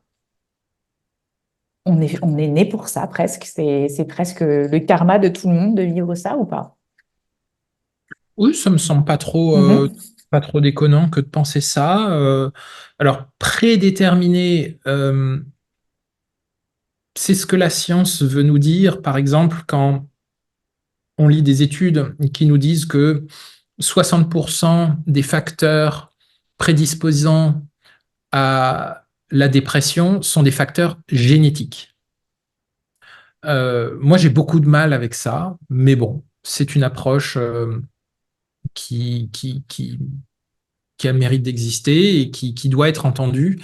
on est né pour ça presque. C'est presque le karma de tout le monde de vivre ça ou pas? Oui, ça me semble Mhm. pas trop déconnant que de penser ça. Alors, prédéterminé, c'est ce que la science veut nous dire. Par exemple, quand on lit des études qui nous disent que 60% des facteurs prédisposant à la dépression sont des facteurs génétiques. Moi, j'ai beaucoup de mal avec ça, mais bon, c'est une approche qui, qui, qui, qui a le mérite d'exister et qui doit être entendue.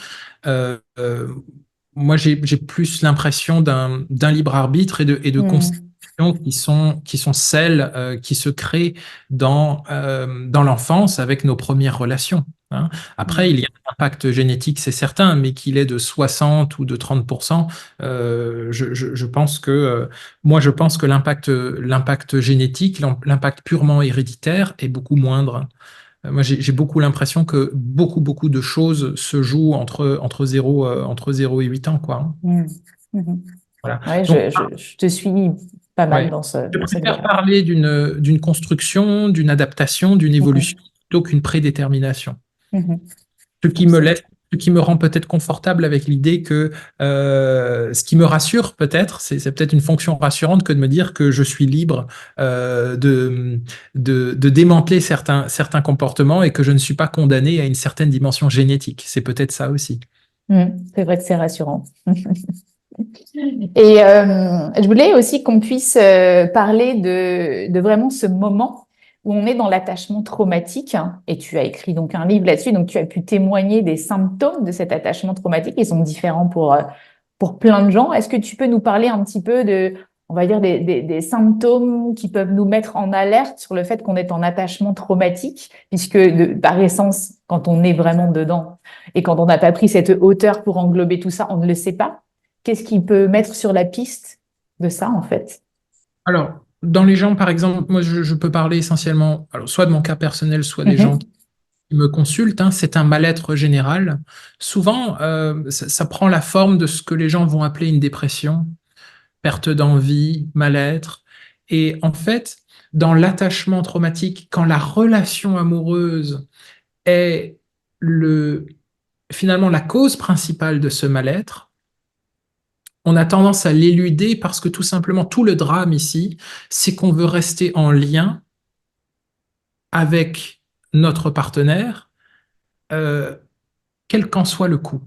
Euh, euh, Moi, j'ai plus l'impression d'un libre arbitre et de Mhm. constitutions qui sont celles qui se créent dans l'enfance avec nos premières relations. Hein. Après, il y a un impact génétique, c'est certain, mais qu'il est de 60 ou de 30%, je pense moi, je pense que l'impact génétique, l'impact purement héréditaire est beaucoup moindre. Moi, j'ai beaucoup l'impression que beaucoup de choses se jouent entre 0 et 8 ans, quoi. Hein. Mhm. Mhm. Voilà. Ouais, Donc, je te suis pas mal ouais, dans je dans cette préfère voie-là. parler d'une construction, d'une adaptation, d'une évolution, Mhm. plutôt qu'une prédétermination. Mhm. Ce qui Donc, me laisse, ce qui me rend peut-être confortable avec l'idée que ce qui me rassure peut-être, c'est peut-être une fonction rassurante que de me dire que je suis libre de démanteler certains comportements et que je ne suis pas condamné à une certaine dimension génétique. C'est peut-être ça aussi. c'est vrai que c'est rassurant. Et je voulais aussi qu'on puisse parler de vraiment ce moment où on est dans l'attachement traumatique. Hein. Et tu as écrit donc un livre là-dessus, donc tu as pu témoigner des symptômes de cet attachement traumatique. Ils sont différents pour plein de gens. Est-ce que tu peux nous parler un petit peu de, on va dire, des symptômes qui peuvent nous mettre en alerte sur le fait qu'on est en attachement traumatique, puisque par essence, quand on est vraiment dedans et quand on n'a pas pris cette hauteur pour englober tout ça, on ne le sait pas. Qu'est-ce qui peut mettre sur la piste de ça, en fait? Alors, dans les gens, par exemple, moi, je peux parler essentiellement, alors, soit de mon cas personnel, soit des gens Mhm. qui me consultent. Hein, c'est un mal-être général. Souvent, ça prend la forme de ce que les gens vont appeler une dépression, perte d'envie, mal-être. Et en fait, dans l'attachement traumatique, quand la relation amoureuse est le, finalement la cause principale de ce mal-être, on a tendance à l'éluder parce que tout simplement, tout le drame ici, c'est qu'on veut rester en lien avec notre partenaire, euh, quel qu'en soit le coût.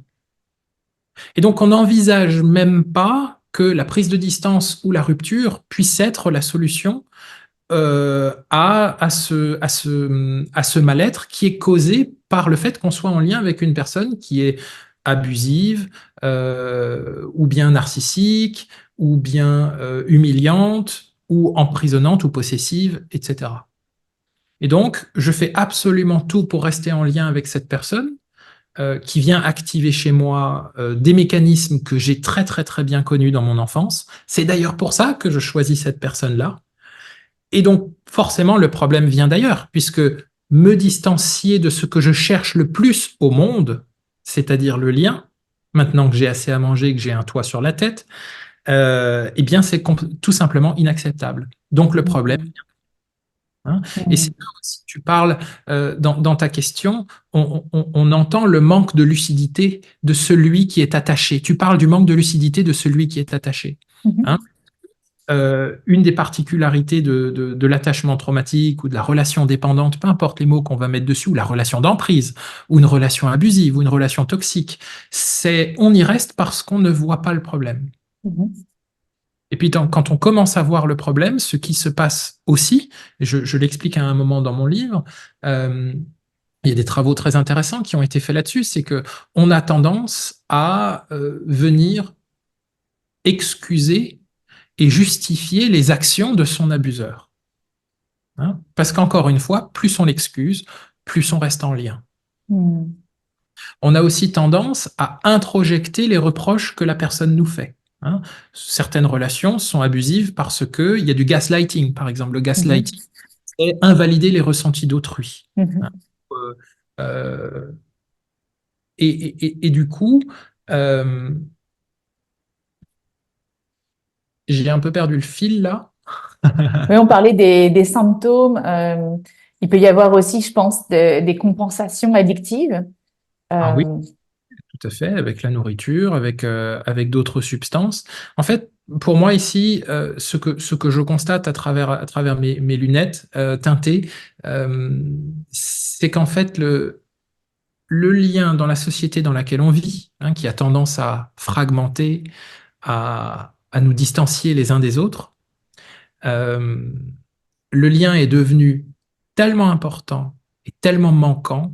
Et donc, on n'envisage même pas que la prise de distance ou la rupture puisse être la solution à ce mal-être qui est causé par le fait qu'on soit en lien avec une personne qui est abusive, ou bien narcissique, ou bien humiliante, ou emprisonnante, ou possessive, etc. Et donc, je fais absolument tout pour rester en lien avec cette personne qui vient activer chez moi des mécanismes que j'ai très bien connus dans mon enfance. C'est d'ailleurs pour ça que je choisis cette personne-là. Et donc, forcément, le problème vient d'ailleurs, puisque me distancier de ce que je cherche le plus au monde, c'est-à-dire le lien, maintenant que j'ai assez à manger, que j'ai un toit sur la tête, eh bien, c'est tout simplement inacceptable. Donc, le problème. Mhm. Hein. Et c'est Mhm. là aussi, tu parles dans ta question, on entend le manque de lucidité de celui qui est attaché. Tu parles du manque de lucidité de celui qui est attaché. Hein. Mhm. Une des particularités de l'attachement traumatique ou de la relation dépendante, peu importe les mots qu'on va mettre dessus, ou la relation d'emprise, ou une relation abusive, ou une relation toxique, c'est on y reste parce qu'on ne voit pas le problème. Mhm. Et puis quand on commence à voir le problème, ce qui se passe aussi, et je l'explique à un moment dans mon livre, euh, il y a des travaux très intéressants qui ont été faits là-dessus, c'est que on a tendance à venir excuser et justifier les actions de son abuseur. Hein. Parce qu'encore une fois, plus on l'excuse, plus on reste en lien. Mhm. On a aussi tendance à introjecter les reproches que la personne nous fait. Hein. Certaines relations sont abusives parce qu'il y a du gaslighting, par exemple. Le gaslighting, Mhm. c'est invalider les ressentis d'autrui. Hein. Mhm. Euh, euh, et du coup, euh, J'ai un peu perdu le fil là. Oui, on parlait des symptômes. Il peut y avoir aussi, je pense, des compensations addictives. Ah oui, Euh, tout à fait, avec la nourriture, avec d'autres substances. En fait, pour moi ici, ce que je constate à travers mes lunettes teintées, euh, c'est qu'en fait, le lien dans la société dans laquelle on vit, hein, qui a tendance à fragmenter, à nous distancier les uns des autres, euh, le lien est devenu tellement important et tellement manquant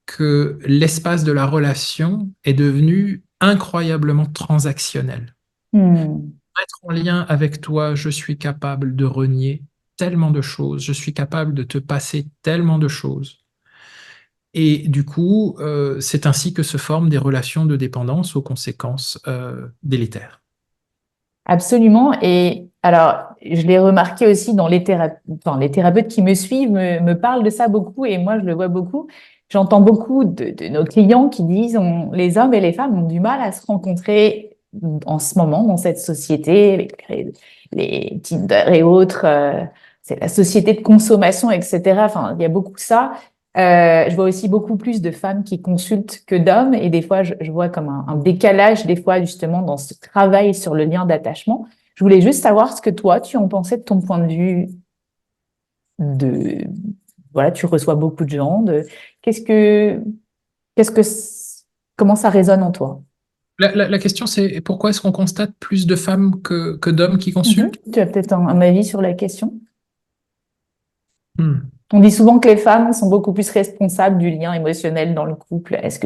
que l'espace de la relation est devenu incroyablement transactionnel. hmm. Pour être en lien avec toi, je suis capable de renier tellement de choses, je suis capable de te passer tellement de choses. Et du coup, c'est ainsi que se forment des relations de dépendance aux conséquences délétères. Absolument. Et alors, je l'ai remarqué aussi dans les thérapeutes qui me suivent me parlent de ça beaucoup et moi, je le vois beaucoup. J'entends beaucoup de nos clients qui disent les hommes et les femmes ont du mal à se rencontrer en ce moment dans cette société avec les Tinder et autres. C'est la société de consommation, etc. Enfin, il y a beaucoup ça. Je vois aussi beaucoup plus de femmes qui consultent que d'hommes et des fois, je vois comme un décalage des fois justement dans ce travail sur le lien d'attachement. Je voulais juste savoir ce que toi, tu en pensais de ton point de vue de, voilà, tu reçois beaucoup de gens, qu'est-ce que, qu'est-ce que, comment ça résonne en toi? La question, c'est pourquoi est-ce qu'on constate plus de femmes que d'hommes qui Mhm. consultent? Tu as peut-être un avis sur la question? Hmm. On dit souvent que les femmes sont beaucoup plus responsables du lien émotionnel dans le couple. Est-ce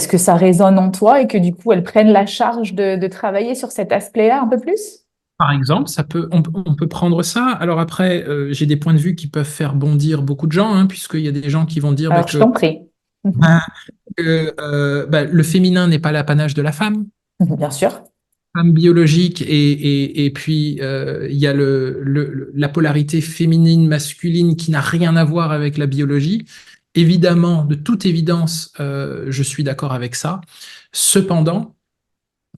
que ça résonne en toi et que du coup elles prennent la charge de travailler sur cet aspect-là un peu plus? Par exemple, on peut prendre ça. Alors après, j'ai des points de vue qui peuvent faire bondir beaucoup de gens, hein, puisqu'il y a des gens qui vont dire bah, Alors je t'en prie. hein, bah, le féminin n'est pas l'apanage de la femme, Bien sûr. femme biologique, et puis il y a la polarité féminine, masculine qui n'a rien à voir avec la biologie. Évidemment, de toute évidence, je suis d'accord avec ça. Cependant,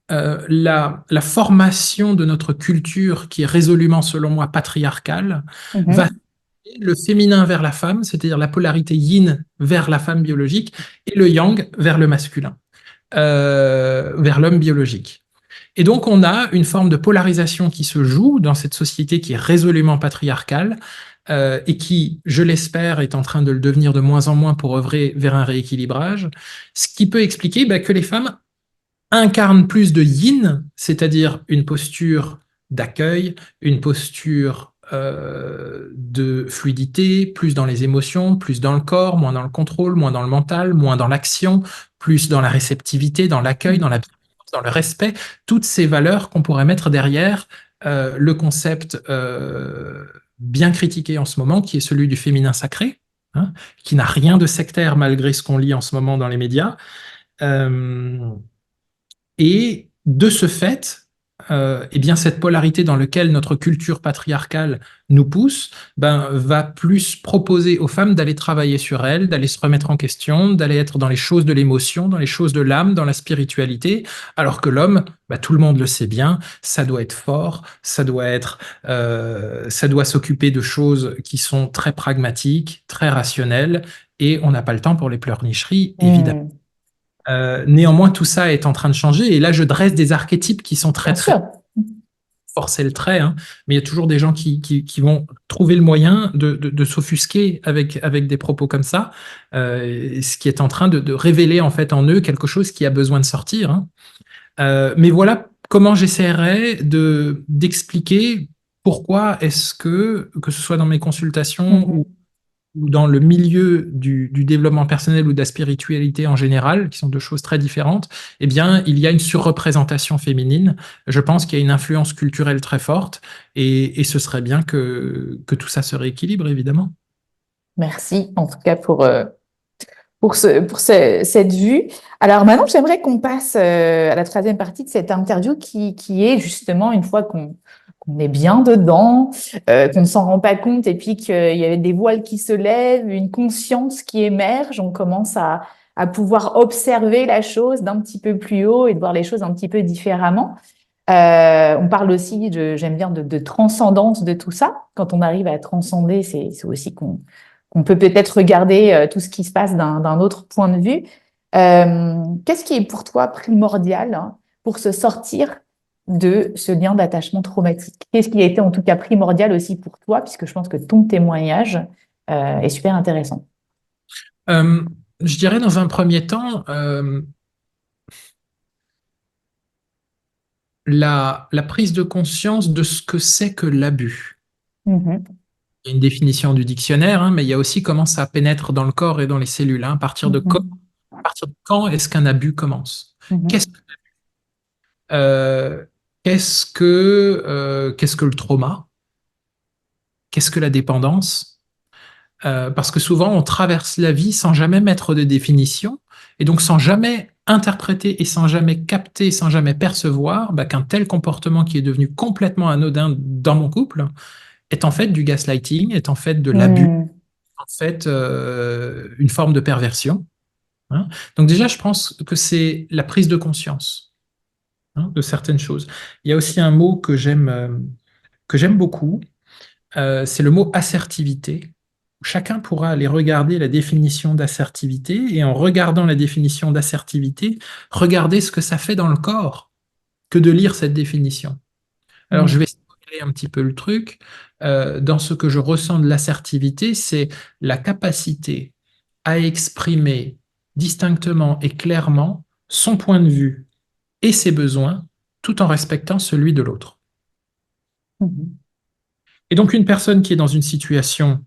la formation de notre culture, qui est résolument, selon moi, patriarcale, va Mhm. le féminin vers la femme, c'est-à-dire la polarité yin vers la femme biologique, et le yang vers le masculin, vers l'homme biologique. Et donc, on a une forme de polarisation qui se joue dans cette société qui est résolument patriarcale et qui, je l'espère, est en train de le devenir de moins en moins pour œuvrer vers un rééquilibrage, ce qui peut expliquer bah, que les femmes incarne plus de yin, c'est-à-dire une posture d'accueil, une posture de fluidité, plus dans les émotions, plus dans le corps, moins dans le contrôle, moins dans le mental, moins dans l'action, plus dans la réceptivité, dans l'accueil, dans la bienveillance, dans le respect, toutes ces valeurs qu'on pourrait mettre derrière le concept bien critiqué en ce moment, qui est celui du féminin sacré, hein, qui n'a rien de sectaire malgré ce qu'on lit en ce moment dans les médias. Euh, et de ce fait, eh bien, cette polarité dans laquelle notre culture patriarcale nous pousse, ben, va plus proposer aux femmes d'aller travailler sur elles, d'aller se remettre en question, d'aller être dans les choses de l'émotion, dans les choses de l'âme, dans la spiritualité, alors que l'homme, ben, tout le monde le sait bien, ça doit être fort, ça doit s'occuper de choses qui sont très pragmatiques, très rationnelles, et on n'a pas le temps pour les pleurnicheries, évidemment. Hmm. Néanmoins, tout ça est en train de changer. Et là, je dresse des archétypes qui sont très, Bien très sûr. forcés le trait, hein. Mais il y a toujours des gens qui vont trouver le moyen de s'offusquer avec des propos comme ça, ce qui est en train de révéler en fait en eux quelque chose qui a besoin de sortir, hein. Mais voilà comment j'essaierai d'expliquer pourquoi est-ce que ce soit dans mes consultations Mhm. ou dans le milieu du développement personnel ou de la spiritualité en général, qui sont deux choses très différentes, eh bien, il y a une surreprésentation féminine. Je pense qu'il y a une influence culturelle très forte et ce serait bien que tout ça se rééquilibre, évidemment. Merci en tout cas pour cette vue. Alors maintenant, j'aimerais qu'on passe à la troisième partie de cette interview qui est justement une fois qu'on est bien dedans, qu'on ne s'en rend pas compte et puis qu'il y avait des voiles qui se lèvent, une conscience qui émerge, on commence à pouvoir observer la chose d'un petit peu plus haut et de voir les choses un petit peu différemment. On parle aussi, j'aime bien, de transcendance de tout ça. Quand on arrive à transcender, c'est aussi qu'on peut peut-être regarder tout ce qui se passe d'un autre point de vue. Qu'est-ce qui est pour toi primordial, hein, pour se sortir de ce lien d'attachement traumatique? Qu'est-ce qui a été en tout cas primordial aussi pour toi, puisque je pense que ton témoignage est super intéressant. Euh, je dirais dans un premier temps, la prise de conscience de ce que c'est que l'abus. Mhm, Il y a une définition du dictionnaire, hein, mais il y a aussi comment ça pénètre dans le corps et dans les cellules, hein. mhm, À partir de quand est-ce qu'un abus commence? mhm, Qu'est-ce euh, qu'est-ce que le trauma? Qu'est-ce que la dépendance? Parce que souvent, on traverse la vie sans jamais mettre de définition, et donc sans jamais interpréter et sans jamais capter, sans jamais percevoir bah, qu'un tel comportement qui est devenu complètement anodin dans mon couple est en fait du gaslighting, est en fait de l'abus, mhm, en fait une forme de perversion, hein. Donc déjà, je pense que c'est la prise de conscience, hein, de certaines choses. Il y a aussi un mot que j'aime beaucoup, c'est le mot assertivité. Chacun pourra aller regarder la définition d'assertivité et en regardant la définition d'assertivité, regarder ce que ça fait dans le corps que de lire cette définition. Alors je mhm, vais spoiler un petit peu le truc. Dans ce que je ressens de l'assertivité, c'est la capacité à exprimer distinctement et clairement son point de vue et ses besoins tout en respectant celui de l'autre. mhm. Et donc une personne qui est dans une situation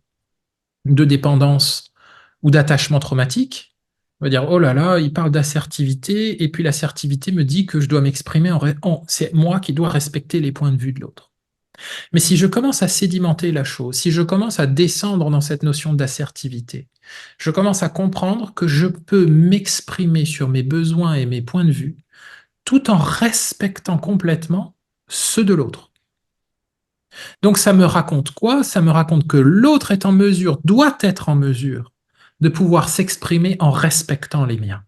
de dépendance ou d'attachement traumatique, on va dire, oh là là, il parle d'assertivité, et puis l'assertivité me dit que je dois m'exprimer c'est moi qui dois respecter les points de vue de l'autre. Mais si je commence à sédimenter la chose, si je commence à descendre dans cette notion d'assertivité, je commence à comprendre que je peux m'exprimer sur mes besoins et mes points de vue tout en respectant complètement ceux de l'autre. Donc ça me raconte quoi? Ça me raconte que l'autre est en mesure, doit être en mesure de pouvoir s'exprimer en respectant les miens.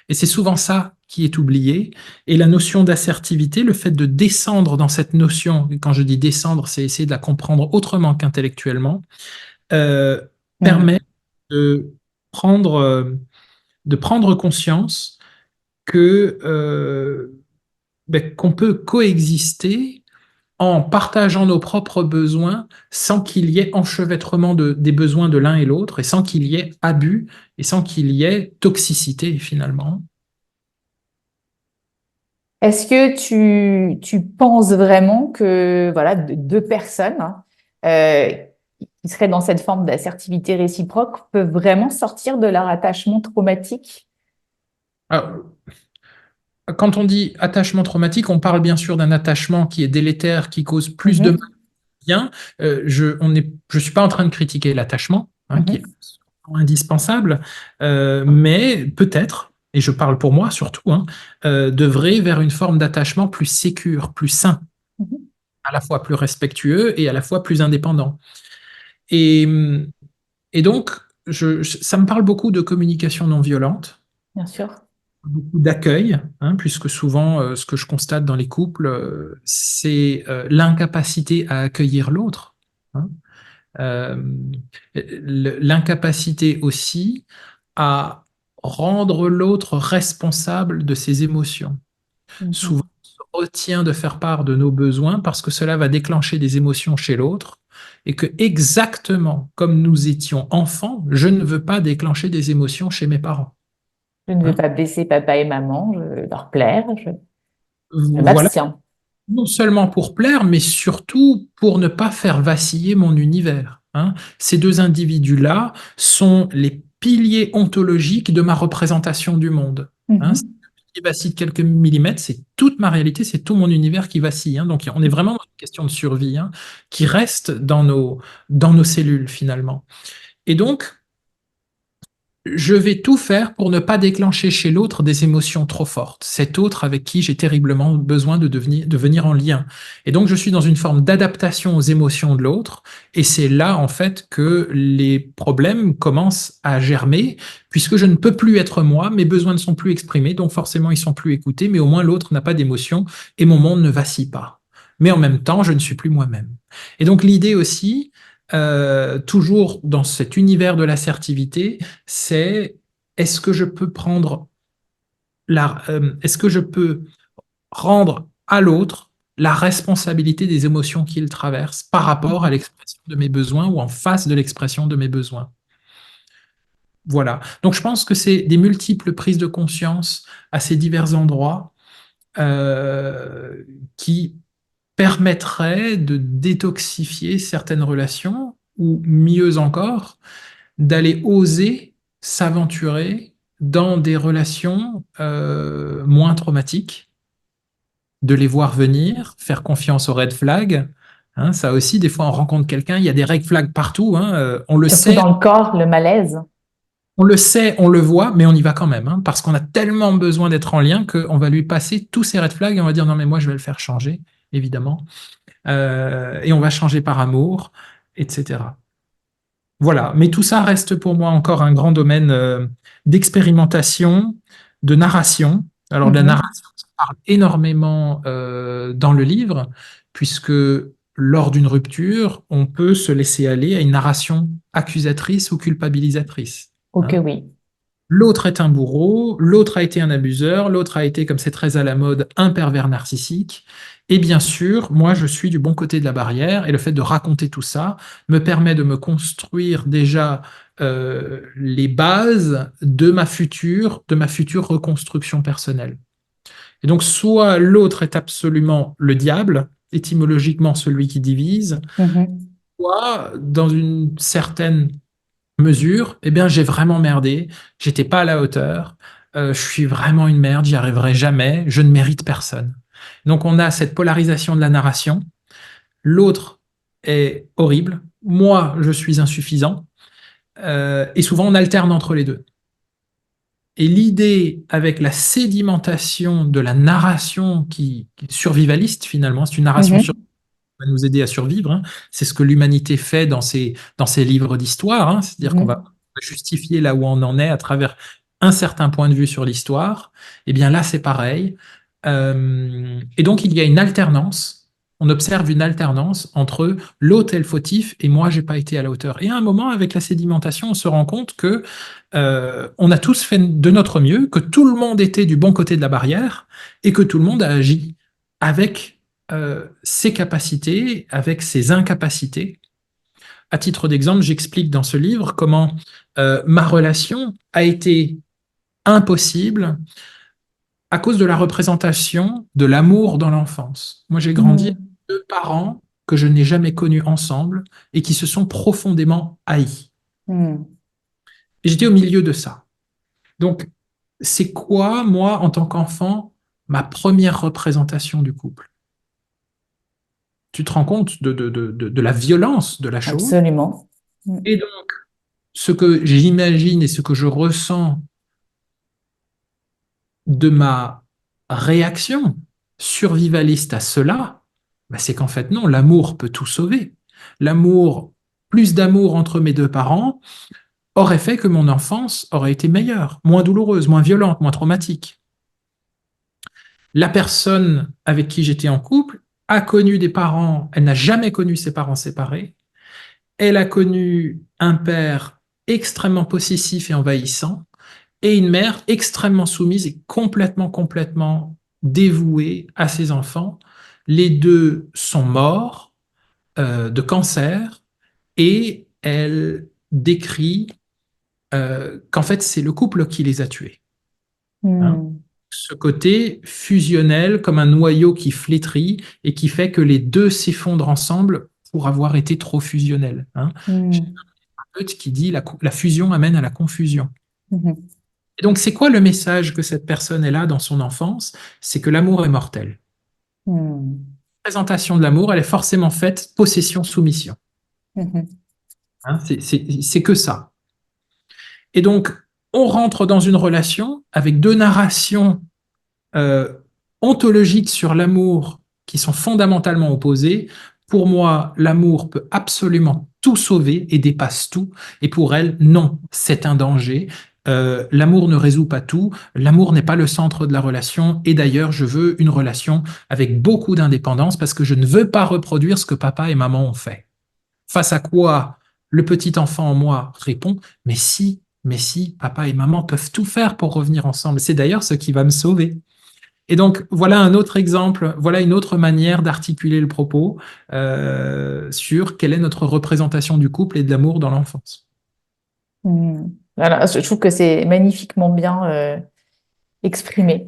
Et c'est souvent ça qui est oublié. Et la notion d'assertivité, le fait de descendre dans cette notion, quand je dis descendre, c'est essayer de la comprendre autrement qu'intellectuellement, euh, permet Mhm. de prendre, de prendre conscience que qu'on peut coexister en partageant nos propres besoins sans qu'il y ait enchevêtrement des besoins de l'un et l'autre et sans qu'il y ait abus et sans qu'il y ait toxicité finalement. Est-ce que tu penses vraiment que voilà, deux personnes, hein, euh, qui seraient dans cette forme d'assertivité réciproque peuvent vraiment sortir de leur attachement traumatique? Alors, quand on dit attachement traumatique, on parle bien sûr d'un attachement qui est délétère, qui cause plus de mal Mhm, que bien. Je suis pas en train de critiquer l'attachement, hein, qui est mhm, indispensable, mais peut-être, et je parle pour moi surtout, hein, d'œuvrer vers une forme d'attachement plus sécure, plus sain, mhm. à la fois plus respectueux et à la fois plus indépendant. Et, et donc, ça me parle beaucoup de communication non violente, Bien sûr. beaucoup d'accueil, hein, puisque souvent, ce que je constate dans les couples, c'est l'incapacité à accueillir l'autre, hein. Euh, L'incapacité aussi à rendre l'autre responsable de ses émotions. Souvent, Mhm. on se retient de faire part de nos besoins parce que cela va déclencher des émotions chez l'autre et que exactement comme nous étions enfants, je ne veux pas déclencher des émotions chez mes parents, Je ne veux hein. pas blesser papa et maman, je veux leur plaire, je Voilà, m'abstiens. non seulement pour plaire, mais surtout pour ne pas faire vaciller mon univers, hein. Ces deux individus-là sont les piliers ontologiques de ma représentation du monde, hein. Si Mhm. je vacille de quelques millimètres, c'est toute ma réalité, c'est tout mon univers qui vacille, hein. Donc on est vraiment dans une question de survie, hein, qui reste dans nos cellules finalement. Et donc, je vais tout faire pour ne pas déclencher chez l'autre des émotions trop fortes. Cet autre avec qui j'ai terriblement besoin de venir en lien. Et donc, je suis dans une forme d'adaptation aux émotions de l'autre. Et c'est là, en fait, que les problèmes commencent à germer, puisque je ne peux plus être moi, mes besoins ne sont plus exprimés, donc forcément, ils sont plus écoutés, mais au moins l'autre n'a pas d'émotion et mon monde ne vacille pas. Mais en même temps, je ne suis plus moi-même. Et donc, l'idée aussi, toujours dans cet univers de l'assertivité, c'est est-ce que je peux est-ce que je peux rendre à l'autre la responsabilité des émotions qu'il traverse par rapport à l'expression de mes besoins ou en face de l'expression de mes besoins. Voilà. Donc je pense que c'est des multiples prises de conscience à ces divers endroits qui permettraient de détoxifier certaines relations ou mieux encore, d'aller oser s'aventurer dans des relations moins traumatiques, de les voir venir, faire confiance aux red flags. Hein, ça aussi, des fois, on rencontre quelqu'un, il y a des red flags partout. Hein, Surtout dans le corps, le malaise. on le sait, on le voit, mais on y va quand même, hein, parce qu'on a tellement besoin d'être en lien qu'on va lui passer tous ces red flags et on va dire non, mais moi, je vais le faire changer, évidemment. Et on va changer par amour, etc. Voilà, mais tout ça reste pour moi encore un grand domaine d'expérimentation, de narration. Alors, de la Mhm. narration, ça parle énormément dans le livre, puisque lors d'une rupture, on peut se laisser aller à une narration accusatrice ou culpabilisatrice. Ok, Hein. oui. L'autre est un bourreau, l'autre a été un abuseur, l'autre a été, comme c'est très à la mode, un pervers narcissique. Et bien sûr, moi, je suis du bon côté de la barrière et le fait de raconter tout ça me permet de me construire déjà les bases de ma future reconstruction personnelle. Et donc, soit l'autre est absolument le diable, étymologiquement celui qui divise, Mhm. soit dans une certaine mesure, eh bien, j'ai vraiment merdé, j'étais pas à la hauteur, je suis vraiment une merde, j'y arriverai jamais, je ne mérite personne. Donc, on a cette polarisation de la narration. L'autre est horrible, moi, je suis insuffisant, et souvent on alterne entre les deux. Et l'idée avec la sédimentation de la narration qui est survivaliste finalement, c'est une narration Mhm. va nous aider à survivre. Hein. C'est ce que l'humanité fait dans ses livres d'histoire. Hein. C'est-à-dire qu'on va Mhm. justifier là où on en est à travers un certain point de vue sur l'histoire. Et bien là, c'est pareil. Et donc, il y a une alternance. On observe une alternance entre l'autre est le fautif et moi, j'ai pas été à la hauteur. Et à un moment, avec la sédimentation, on se rend compte que on a tous fait de notre mieux, que tout le monde était du bon côté de la barrière et que tout le monde a agi avec ses capacités, avec ses incapacités. À titre d'exemple, j'explique dans ce livre comment ma relation a été impossible à cause de la représentation de l'amour dans l'enfance. Moi, j'ai grandi avec Mhm. deux parents que je n'ai jamais connus ensemble et qui se sont profondément haïs. Mhm. Et j'étais au milieu de ça. Donc, c'est quoi, moi, en tant qu'enfant, ma première représentation du couple? Tu te rends compte de la violence de la chose. Absolument. Mhm. Et donc, ce que j'imagine et ce que je ressens de ma réaction survivaliste à cela, bah, c'est qu'en fait, non, l'amour peut tout sauver. L'amour, plus d'amour entre mes deux parents, aurait fait que mon enfance aurait été meilleure, moins douloureuse, moins violente, moins traumatique. La personne avec qui j'étais en couple a connu des parents, elle n'a jamais connu ses parents séparés, elle a connu un père extrêmement possessif et envahissant, et une mère extrêmement soumise et complètement dévouée à ses enfants. Les deux sont morts de cancer et elle décrit qu'en fait c'est le couple qui les a tués. Hein. Mhm. Ce côté fusionnel comme un noyau qui flétrit et qui fait que les deux s'effondrent ensemble pour avoir été trop fusionnels. Hein. J'ai Mhm. un pote qui dit la fusion amène à la confusion. Mhm. Et donc, c'est quoi le message que cette personne est là dans son enfance? C'est que l'amour est mortel. Mhm. La présentation de l'amour, elle est forcément faite possession-soumission. Mhm. Hein, c'est que ça. Et donc, on rentre dans une relation avec deux narrations euh, ontologiques sur l'amour qui sont fondamentalement opposées. Pour moi, l'amour peut absolument tout sauver et dépasse tout. Et pour elle, non, c'est un danger. L'amour ne résout pas tout. L'amour n'est pas le centre de la relation. Et d'ailleurs, je veux une relation avec beaucoup d'indépendance parce que je ne veux pas reproduire ce que papa et maman ont fait. Face à quoi le petit enfant en moi répond, mais si, papa et maman peuvent tout faire pour revenir ensemble. C'est d'ailleurs ce qui va me sauver. Et donc, voilà un autre exemple, voilà une autre manière d'articuler le propos sur quelle est notre représentation du couple et de l'amour dans l'enfance. Hmm. Voilà, je trouve que c'est magnifiquement bien exprimé.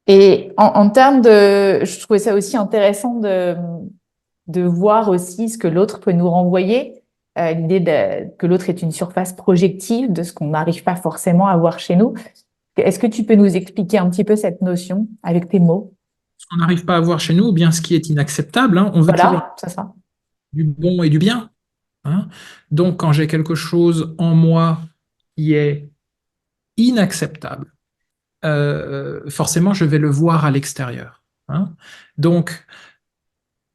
Et en termes de, je trouvais ça aussi intéressant de voir aussi ce que l'autre peut nous renvoyer, l'idée que l'autre est une surface projective de ce qu'on n'arrive pas forcément à voir chez nous. Est-ce que tu peux nous expliquer un petit peu cette notion avec tes mots? Ce qu'on n'arrive pas à voir chez nous, ou bien ce qui est inacceptable, hein, on veut toujours Voilà, c'est ça. du bon et du bien. Hein. Donc, quand j'ai quelque chose en moi qui est inacceptable, forcément, je vais le voir à l'extérieur. Hein. Donc,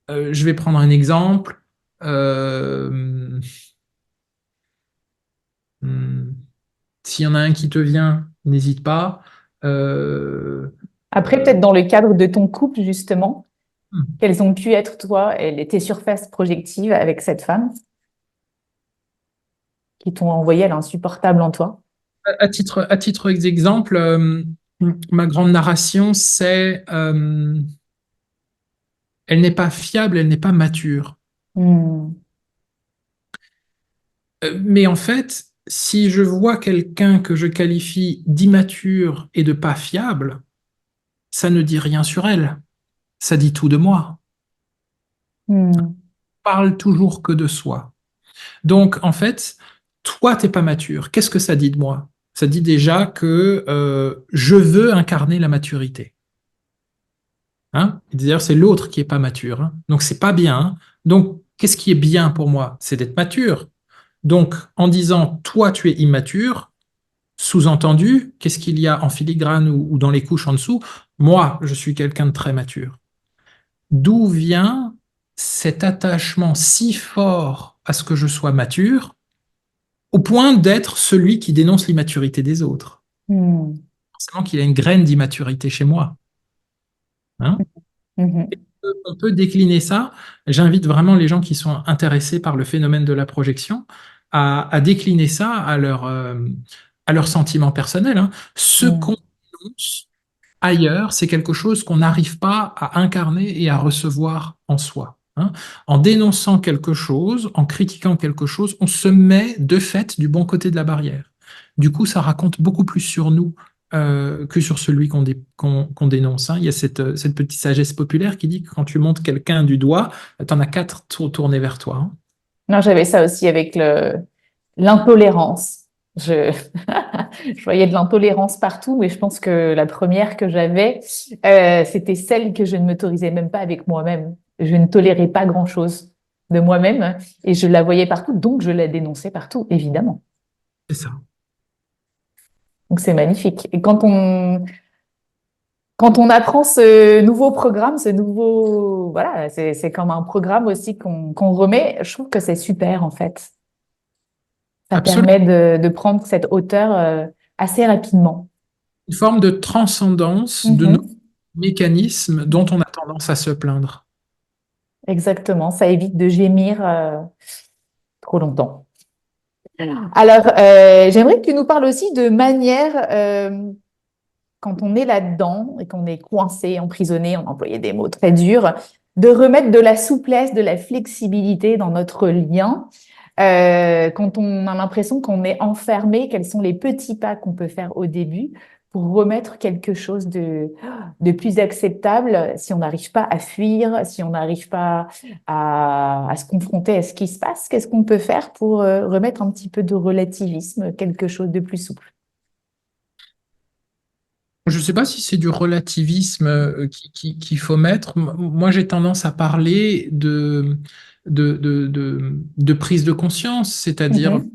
je vais prendre un exemple. Euh, hmm, S'il y en a un qui te vient, n'hésite pas. Euh, Après, euh, peut-être dans le cadre de ton couple, justement, quelles ont pu être, toi, tes surfaces projectives avec cette femme qui t'ont envoyé l'insupportable en toi? à titre d'exemple, ma grande narration, c'est elle n'est pas fiable, elle n'est pas mature. Hmm. Mais en fait, si je vois quelqu'un que je qualifie d'immature et de pas fiable, ça ne dit rien sur elle. Ça dit tout de moi. Hmm. On parle toujours que de soi. Donc, en fait, toi, t'es pas mature. Qu'est-ce que ça dit de moi? Ça dit déjà que je veux incarner la maturité. Hein? D'ailleurs, c'est l'autre qui est pas mature. Hein. Donc, c'est pas bien. Hein. Donc, qu'est-ce qui est bien pour moi? C'est d'être mature. Donc, en disant, toi, tu es immature, sous-entendu, qu'est-ce qu'il y a en filigrane ou dans les couches en dessous? Moi, je suis quelqu'un de très mature. D'où vient cet attachement si fort à ce que je sois mature, au point d'être celui qui dénonce l'immaturité des autres? Hmm. Forcément qu'il y a une graine d'immaturité chez moi. Hein. Mhm. On peut décliner ça. J'invite vraiment les gens qui sont intéressés par le phénomène de la projection à décliner ça à leur sentiment personnel. Hein. Ce qu'on Hmm. dénonce ailleurs, c'est quelque chose qu'on n'arrive pas à incarner et à recevoir en soi. Hein. En dénonçant quelque chose, en critiquant quelque chose, on se met de fait du bon côté de la barrière. Du coup, ça raconte beaucoup plus sur nous que sur celui qu'on dénonce. Hein. Il y a cette petite sagesse populaire qui dit que quand tu montes quelqu'un du doigt, tu en as quatre tournés vers toi. Hein. Non, j'avais ça aussi avec l'intolérance. Je, je voyais de l'intolérance partout, mais je pense que la première que j'avais, c'était celle que je ne m'autorisais même pas avec moi-même. Je ne tolérais pas grand-chose de moi-même et je la voyais partout, donc je la dénonçais partout, évidemment. C'est ça. Donc c'est magnifique. Et quand on apprend ce nouveau programme, ce nouveau, voilà, c'est comme un programme aussi qu'on remet, je trouve que c'est super en fait. Ça Absolument. permet de prendre cette hauteur assez rapidement. Une forme de transcendance de nos Mhm. mécanismes dont on a tendance à se plaindre. Exactement, ça évite de gémir trop longtemps. Alors, j'aimerais que tu nous parles aussi de manière, quand on est là-dedans et qu'on est coincé, emprisonné, on employait des mots très durs, de remettre de la souplesse, de la flexibilité dans notre lien. Quand on a l'impression qu'on est enfermé, quels sont les petits pas qu'on peut faire au début pour remettre quelque chose de plus acceptable si on n'arrive pas à fuir, si on n'arrive pas à se confronter à ce qui se passe, qu'est-ce qu'on peut faire pour remettre un petit peu de relativisme, quelque chose de plus souple? Je ne sais pas si c'est du relativisme qu'il faut mettre. Moi, j'ai tendance à parler de prise de conscience, c'est-à-dire Mhm.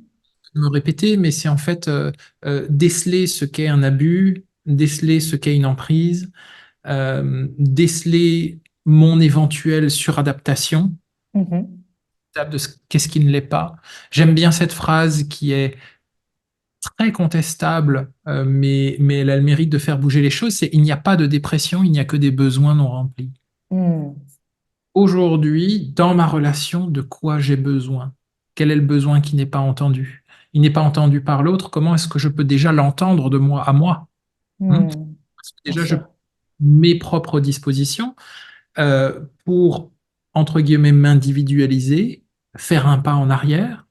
de me répéter, mais c'est en fait déceler ce qu'est un abus, déceler ce qu'est une emprise, déceler mon éventuelle suradaptation Mhm. de qu'est-ce qui ne l'est pas. J'aime bien cette phrase qui est très contestable, mais elle a le mérite de faire bouger les choses, c'est il n'y a pas de dépression, il n'y a que des besoins non remplis. Mm. Aujourd'hui, dans ma relation, de quoi j'ai besoin? Quel est le besoin qui n'est pas entendu? Il n'est pas entendu par l'autre, comment est-ce que je peux déjà l'entendre de moi à moi? Hein. Mm. Parce que Bien déjà, je sûr. mes propres dispositions pour, entre guillemets, m'individualiser, faire un pas en arrière.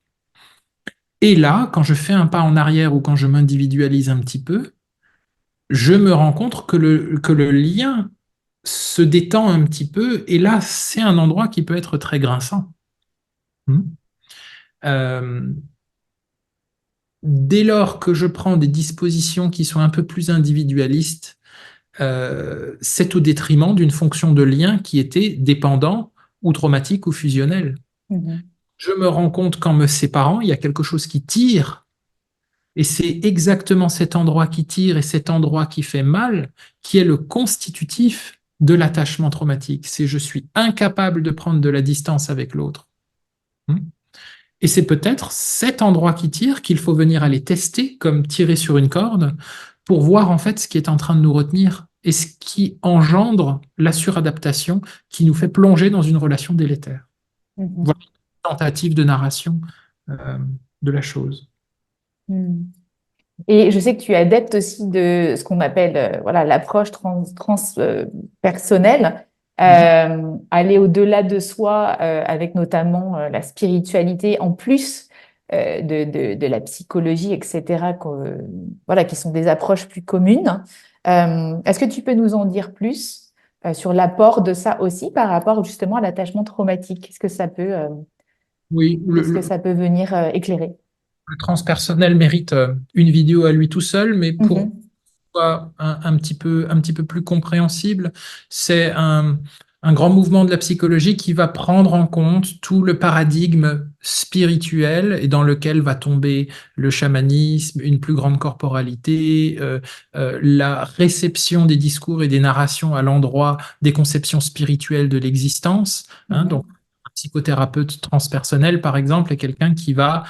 Et là, quand je fais un pas en arrière ou quand je m'individualise un petit peu, je me rends compte que le lien se détend un petit peu. Et là, c'est un endroit qui peut être très grinçant. Hmm. Euh, Dès lors que je prends des dispositions qui sont un peu plus individualistes, c'est au détriment d'une fonction de lien qui était dépendant ou traumatique ou fusionnelle. Mhm. Je me rends compte qu'en me séparant, il y a quelque chose qui tire. Et c'est exactement cet endroit qui tire et cet endroit qui fait mal qui est le constitutif de l'attachement traumatique. C'est je suis incapable de prendre de la distance avec l'autre. Hmm. Et c'est peut-être cet endroit qui tire qu'il faut venir aller tester comme tirer sur une corde pour voir en fait ce qui est en train de nous retenir et ce qui engendre la suradaptation qui nous fait plonger dans une relation délétère. Voilà Mhm. une tentative de narration euh, de la chose. Mm. Et je sais que tu es adepte aussi de ce qu'on appelle voilà, l'approche personnelle, Mhm. aller au-delà de soi avec notamment la spiritualité en plus de la psychologie, etc., voilà, qui sont des approches plus communes. Est-ce que tu peux nous en dire plus sur l'apport de ça aussi par rapport justement à l'attachement traumatique? Oui, Qu'est-ce que ça peut venir éclairer? le transpersonnel mérite une vidéo à lui tout seul, mais pour Mhm. soit un petit peu plus compréhensible, c'est un grand mouvement de la psychologie qui va prendre en compte tout le paradigme spirituel et dans lequel va tomber le chamanisme, une plus grande corporalité, la réception des discours et des narrations à l'endroit des conceptions spirituelles de l'existence. Hein. Donc, Mhm. un psychothérapeute transpersonnel, par exemple, est quelqu'un qui va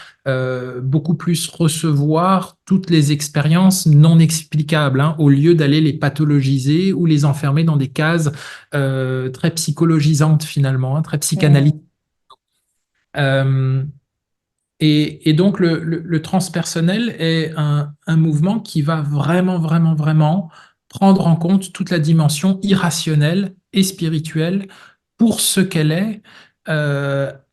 beaucoup plus recevoir toutes les expériences non explicables, hein, au lieu d'aller les pathologiser ou les enfermer dans des cases très psychologisantes finalement, hein, très psychanalytiques. Mhm. Euh, et donc le transpersonnel est un mouvement qui va vraiment, vraiment, vraiment prendre en compte toute la dimension irrationnelle et spirituelle pour ce qu'elle est,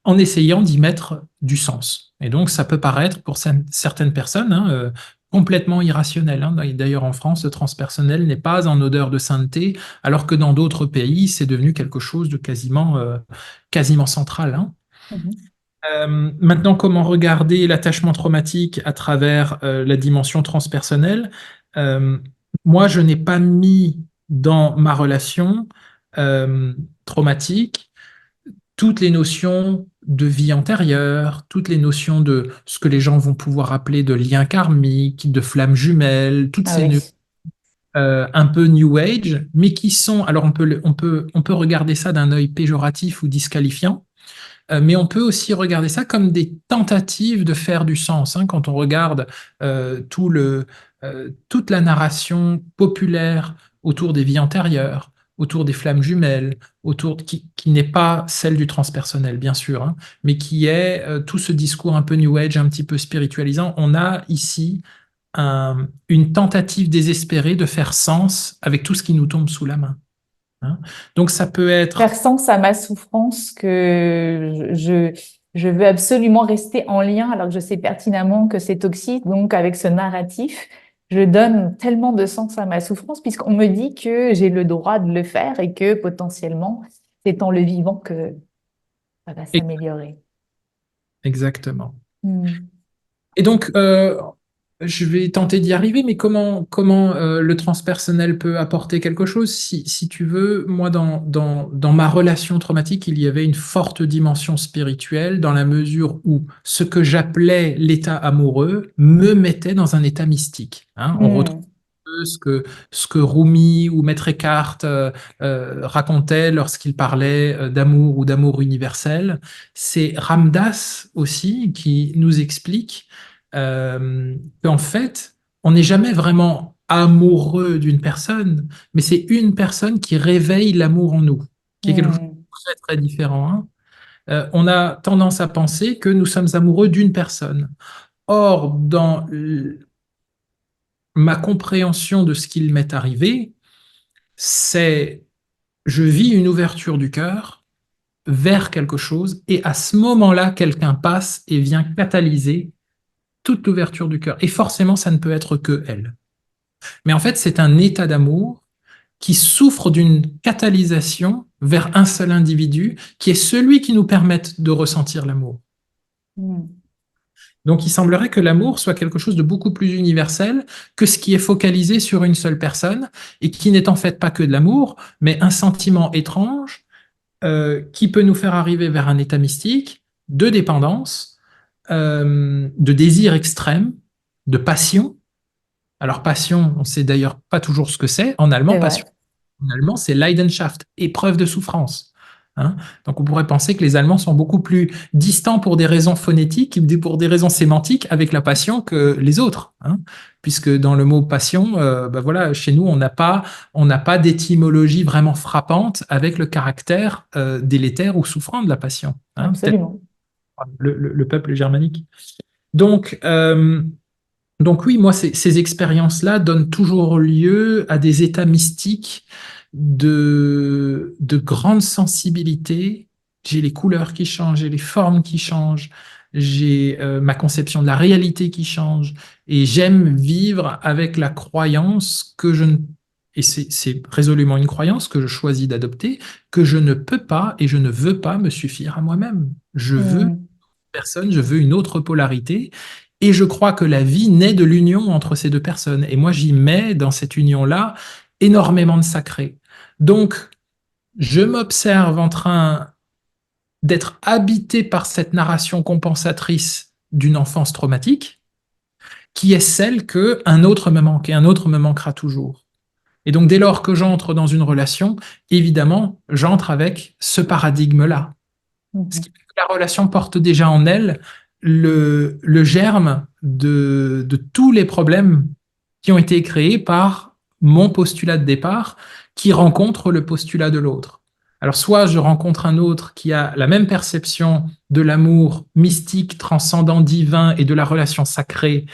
en essayant d'y mettre du sens. Et donc ça peut paraître pour certaines personnes hein, complètement irrationnel. Hein. D'ailleurs en France, le transpersonnel n'est pas en odeur de sainteté, alors que dans d'autres pays, c'est devenu quelque chose de quasiment central. Hein. Mhm. Maintenant, comment regarder l'attachement traumatique à travers la dimension transpersonnelle? Euh, Moi, je n'ai pas mis dans ma relation euh, traumatique toutes les notions de vie antérieure, toutes les notions de ce que les gens vont pouvoir appeler de lien karmique, de flammes jumelles, toutes Ah ces nœuds oui. un peu New Age, mais qui sont, alors on peut regarder ça d'un œil péjoratif ou disqualifiant, mais on peut aussi regarder ça comme des tentatives de faire du sens. Hein, quand on regarde toute la narration populaire autour des vies antérieures, autour des flammes jumelles, qui n'est pas celle du transpersonnel, bien sûr, hein, mais qui est tout ce discours un peu New Age, un petit peu spiritualisant. On a ici une tentative désespérée de faire sens avec tout ce qui nous tombe sous la main. Hein. Donc ça peut Faire être sens à ma souffrance que je veux absolument rester en lien alors que je sais pertinemment que c'est toxique. Donc, avec ce narratif, je donne tellement de sens à ma souffrance puisqu'on me dit que j'ai le droit de le faire et que potentiellement, c'est en le vivant que ça va s'améliorer. exactement. Hmm. Et donc, Je vais tenter d'y arriver, mais comment le transpersonnel peut apporter quelque chose? Si tu veux, moi, dans ma relation traumatique, il y avait une forte dimension spirituelle dans la mesure où ce que j'appelais l'état amoureux me mettait dans un état mystique. Hein. On retrouve Hmm. ce que Rumi ou Maître Eckhart racontaient lorsqu'ils parlaient d'amour ou d'amour universel. C'est Ramdas aussi qui nous explique qu'en fait, on n'est jamais vraiment amoureux d'une personne, mais c'est une personne qui réveille l'amour en nous, qui est quelque chose Hmm. de très, très différent. Hein. On a tendance à penser que nous sommes amoureux d'une personne. Or, dans ma compréhension de ce qu'il m'est arrivé, c'est je vis une ouverture du cœur vers quelque chose et à ce moment-là, quelqu'un passe et vient catalyser toute l'ouverture du cœur. Et forcément, ça ne peut être que elle. Mais en fait, c'est un état d'amour qui souffre d'une catalysation vers un seul individu, qui est celui qui nous permette de ressentir l'amour. Hmm. Donc il semblerait que l'amour soit quelque chose de beaucoup plus universel que ce qui est focalisé sur une seule personne et qui n'est en fait pas que de l'amour, mais un sentiment étrange qui peut nous faire arriver vers un état mystique de dépendance, de désir extrême, de passion. Alors passion, on ne sait d'ailleurs pas toujours ce que c'est. En allemand, C'est passion, vrai. en allemand, c'est Leidenschaft, épreuve de souffrance. Hein. Donc on pourrait penser que les Allemands sont beaucoup plus distants pour des raisons phonétiques, pour des raisons sémantiques avec la passion que les autres. Hein. Puisque dans le mot passion, ben voilà, chez nous, on n'a pas d'étymologie vraiment frappante avec le caractère délétère ou souffrant de la passion. Hein. Peut-être Absolument. le peuple germanique. Donc, euh, donc oui, moi, ces expériences-là donnent toujours lieu à des états mystiques de grande sensibilité. J'ai les couleurs qui changent, j'ai les formes qui changent, j'ai ma conception de la réalité qui change. Et j'aime vivre avec la croyance que je ne... Et c'est résolument une croyance que je choisis d'adopter, que je ne peux pas et je ne veux pas me suffire à moi-même. Je veux Hmm. personne, je veux une autre polarité. Et je crois que la vie naît de l'union entre ces deux personnes. Et moi, j'y mets dans cette union-là énormément de sacré. Donc, je m'observe en train d'être habité par cette narration compensatrice d'une enfance traumatique, qui est celle que un autre me manque et un autre me manquera toujours. Et donc, dès lors que j'entre dans une relation, évidemment, j'entre avec ce paradigme-là. Ce Mhm. qui fait que la relation porte déjà en elle le germe de tous les problèmes qui ont été créés par mon postulat de départ qui rencontre le postulat de l'autre. Alors soit je rencontre un autre qui a la même perception de l'amour mystique, transcendant, divin et de la relation sacrée,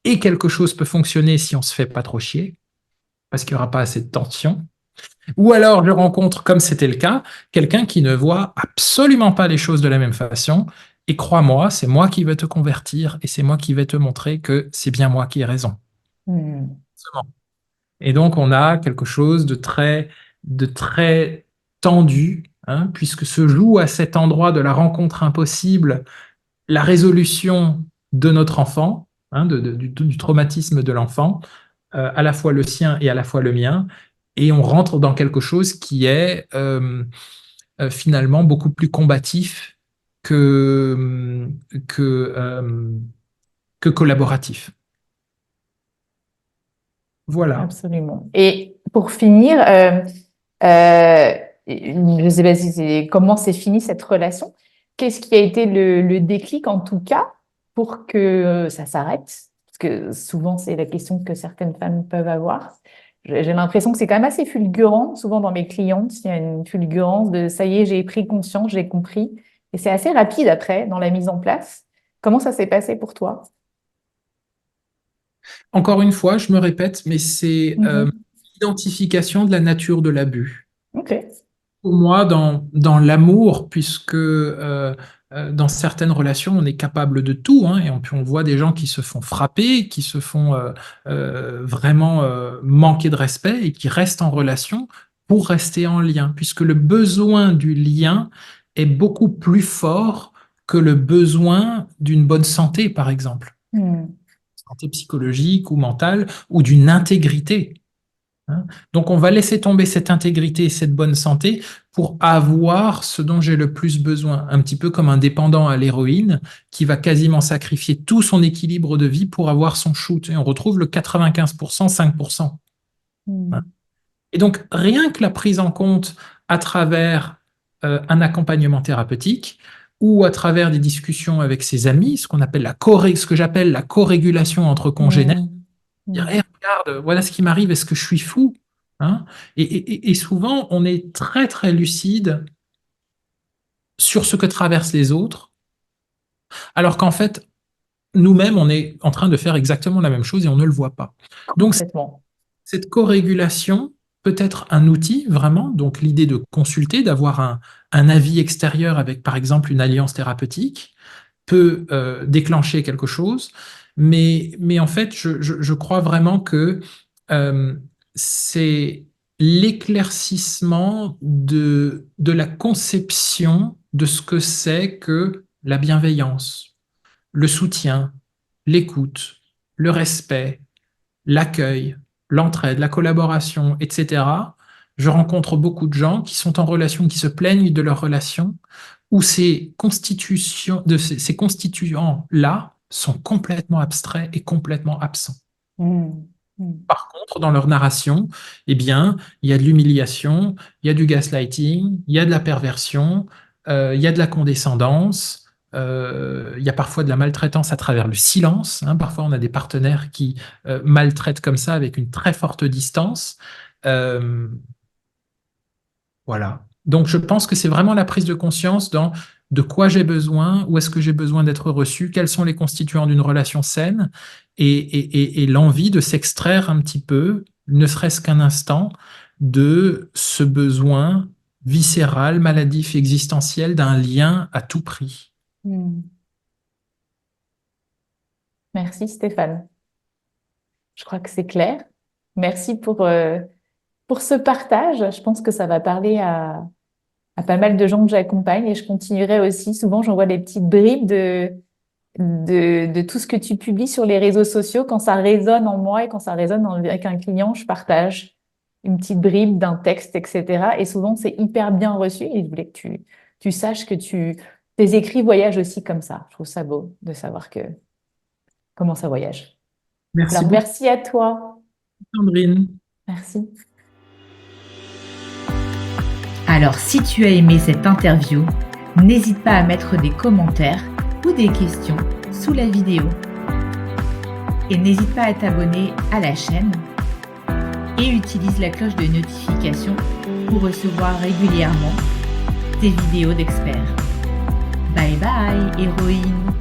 et quelque chose peut fonctionner si on se fait pas trop chier, parce qu'il n'y aura pas assez de tension. Ou alors je rencontre, comme c'était le cas, quelqu'un qui ne voit absolument pas les choses de la même façon. Et crois-moi, c'est moi qui vais te convertir et c'est moi qui vais te montrer que c'est bien moi qui ai raison. Hmm. Et donc on a quelque chose de très tendu, hein, puisque se joue à cet endroit de la rencontre impossible la résolution de notre enfant, hein, du traumatisme de l'enfant, à la fois le sien et à la fois le mien, et on rentre dans quelque chose qui est finalement beaucoup plus combatif que, que, euh, que collaboratif. Voilà. Absolument. Et pour finir, euh, je ne sais pas si c'est comment s'est finie cette relation. Qu'est-ce qui a été le déclic en tout cas pour que ça s'arrête? Parce que souvent c'est la question que certaines femmes peuvent avoir. J'ai l'impression que c'est quand même assez fulgurant. Souvent dans mes clientes, il y a une fulgurance de ça y est, j'ai pris conscience, j'ai compris. Et c'est assez rapide après dans la mise en place. Comment ça s'est passé pour toi? Encore une fois, je me répète, mais c'est Mhm. l'identification de la nature de l'abus. Ok. Pour moi, dans l'amour, puisque dans certaines relations, on est capable de tout, hein, et puis on voit des gens qui se font frapper, qui se font vraiment manquer de respect et qui restent en relation pour rester en lien, puisque le besoin du lien est beaucoup plus fort que le besoin d'une bonne santé, par exemple. Hmm. santé psychologique ou mentale ou d'une intégrité. Hein. Donc, on va laisser tomber cette intégrité et cette bonne santé pour avoir ce dont j'ai le plus besoin. Un petit peu comme un dépendant à l'héroïne qui va quasiment sacrifier tout son équilibre de vie pour avoir son shoot. Et on retrouve le 95%, 5%. Hein. Et donc, rien que la prise en compte à travers un accompagnement thérapeutique ou à travers des discussions avec ses amis, ce que j'appelle la co-régulation entre congénères, Mm. dire, Mm. hey, regarde, voilà ce qui m'arrive, est-ce que je suis fou? Hein. Et souvent, on est très, très lucide sur ce que traversent les autres, alors qu'en fait, nous-mêmes, on est en train de faire exactement la même chose et on ne le voit pas. Donc, Complètement. cette co-régulation peut être un outil, vraiment, donc l'idée de consulter, d'avoir un avis extérieur avec, par exemple, une alliance thérapeutique, peut déclencher quelque chose, mais en fait, je crois vraiment que euh, c'est l'éclaircissement de la conception de ce que c'est que la bienveillance, le soutien, l'écoute, le respect, l'accueil, l'entraide, la collaboration, etc. Je rencontre beaucoup de gens qui sont en relation, qui se plaignent de leur relation, où ces constituants-là sont complètement abstraits et complètement absents. Mm. Mm. Par contre, dans leur narration, eh bien, il y a de l'humiliation, il y a du gaslighting, il y a de la perversion, il y a de la condescendance, il y a parfois de la maltraitance à travers le silence. Hein. Parfois, on a des partenaires qui maltraitent comme ça avec une très forte distance. Euh, voilà. Donc, je pense que c'est vraiment la prise de conscience dans de quoi j'ai besoin, où est-ce que j'ai besoin d'être reçu, quels sont les constituants d'une relation saine, et l'envie de s'extraire un petit peu, ne serait-ce qu'un instant, de ce besoin viscéral, maladif, existentiel d'un lien à tout prix. Mm. Merci Stéphane. Je crois que c'est clair. Merci pour ce partage. Je pense que ça va parler à pas mal de gens que j'accompagne et je continuerai aussi. Souvent, j'envoie des petites bribes de tout ce que tu publies sur les réseaux sociaux. Quand ça résonne en moi et quand ça résonne avec un client, je partage une petite bribe d'un texte, etc. Et souvent, c'est hyper bien reçu et je voulais que tu saches que tes écrits voyagent aussi comme ça. Je trouve ça beau de savoir comment ça voyage. Merci Alors, beaucoup, merci à toi. Sandrine. Merci. Alors, si tu as aimé cette interview, n'hésite pas à mettre des commentaires ou des questions sous la vidéo. Et n'hésite pas à t'abonner à la chaîne et utilise la cloche de notification pour recevoir régulièrement tes vidéos d'experts. Bye bye, héroïne!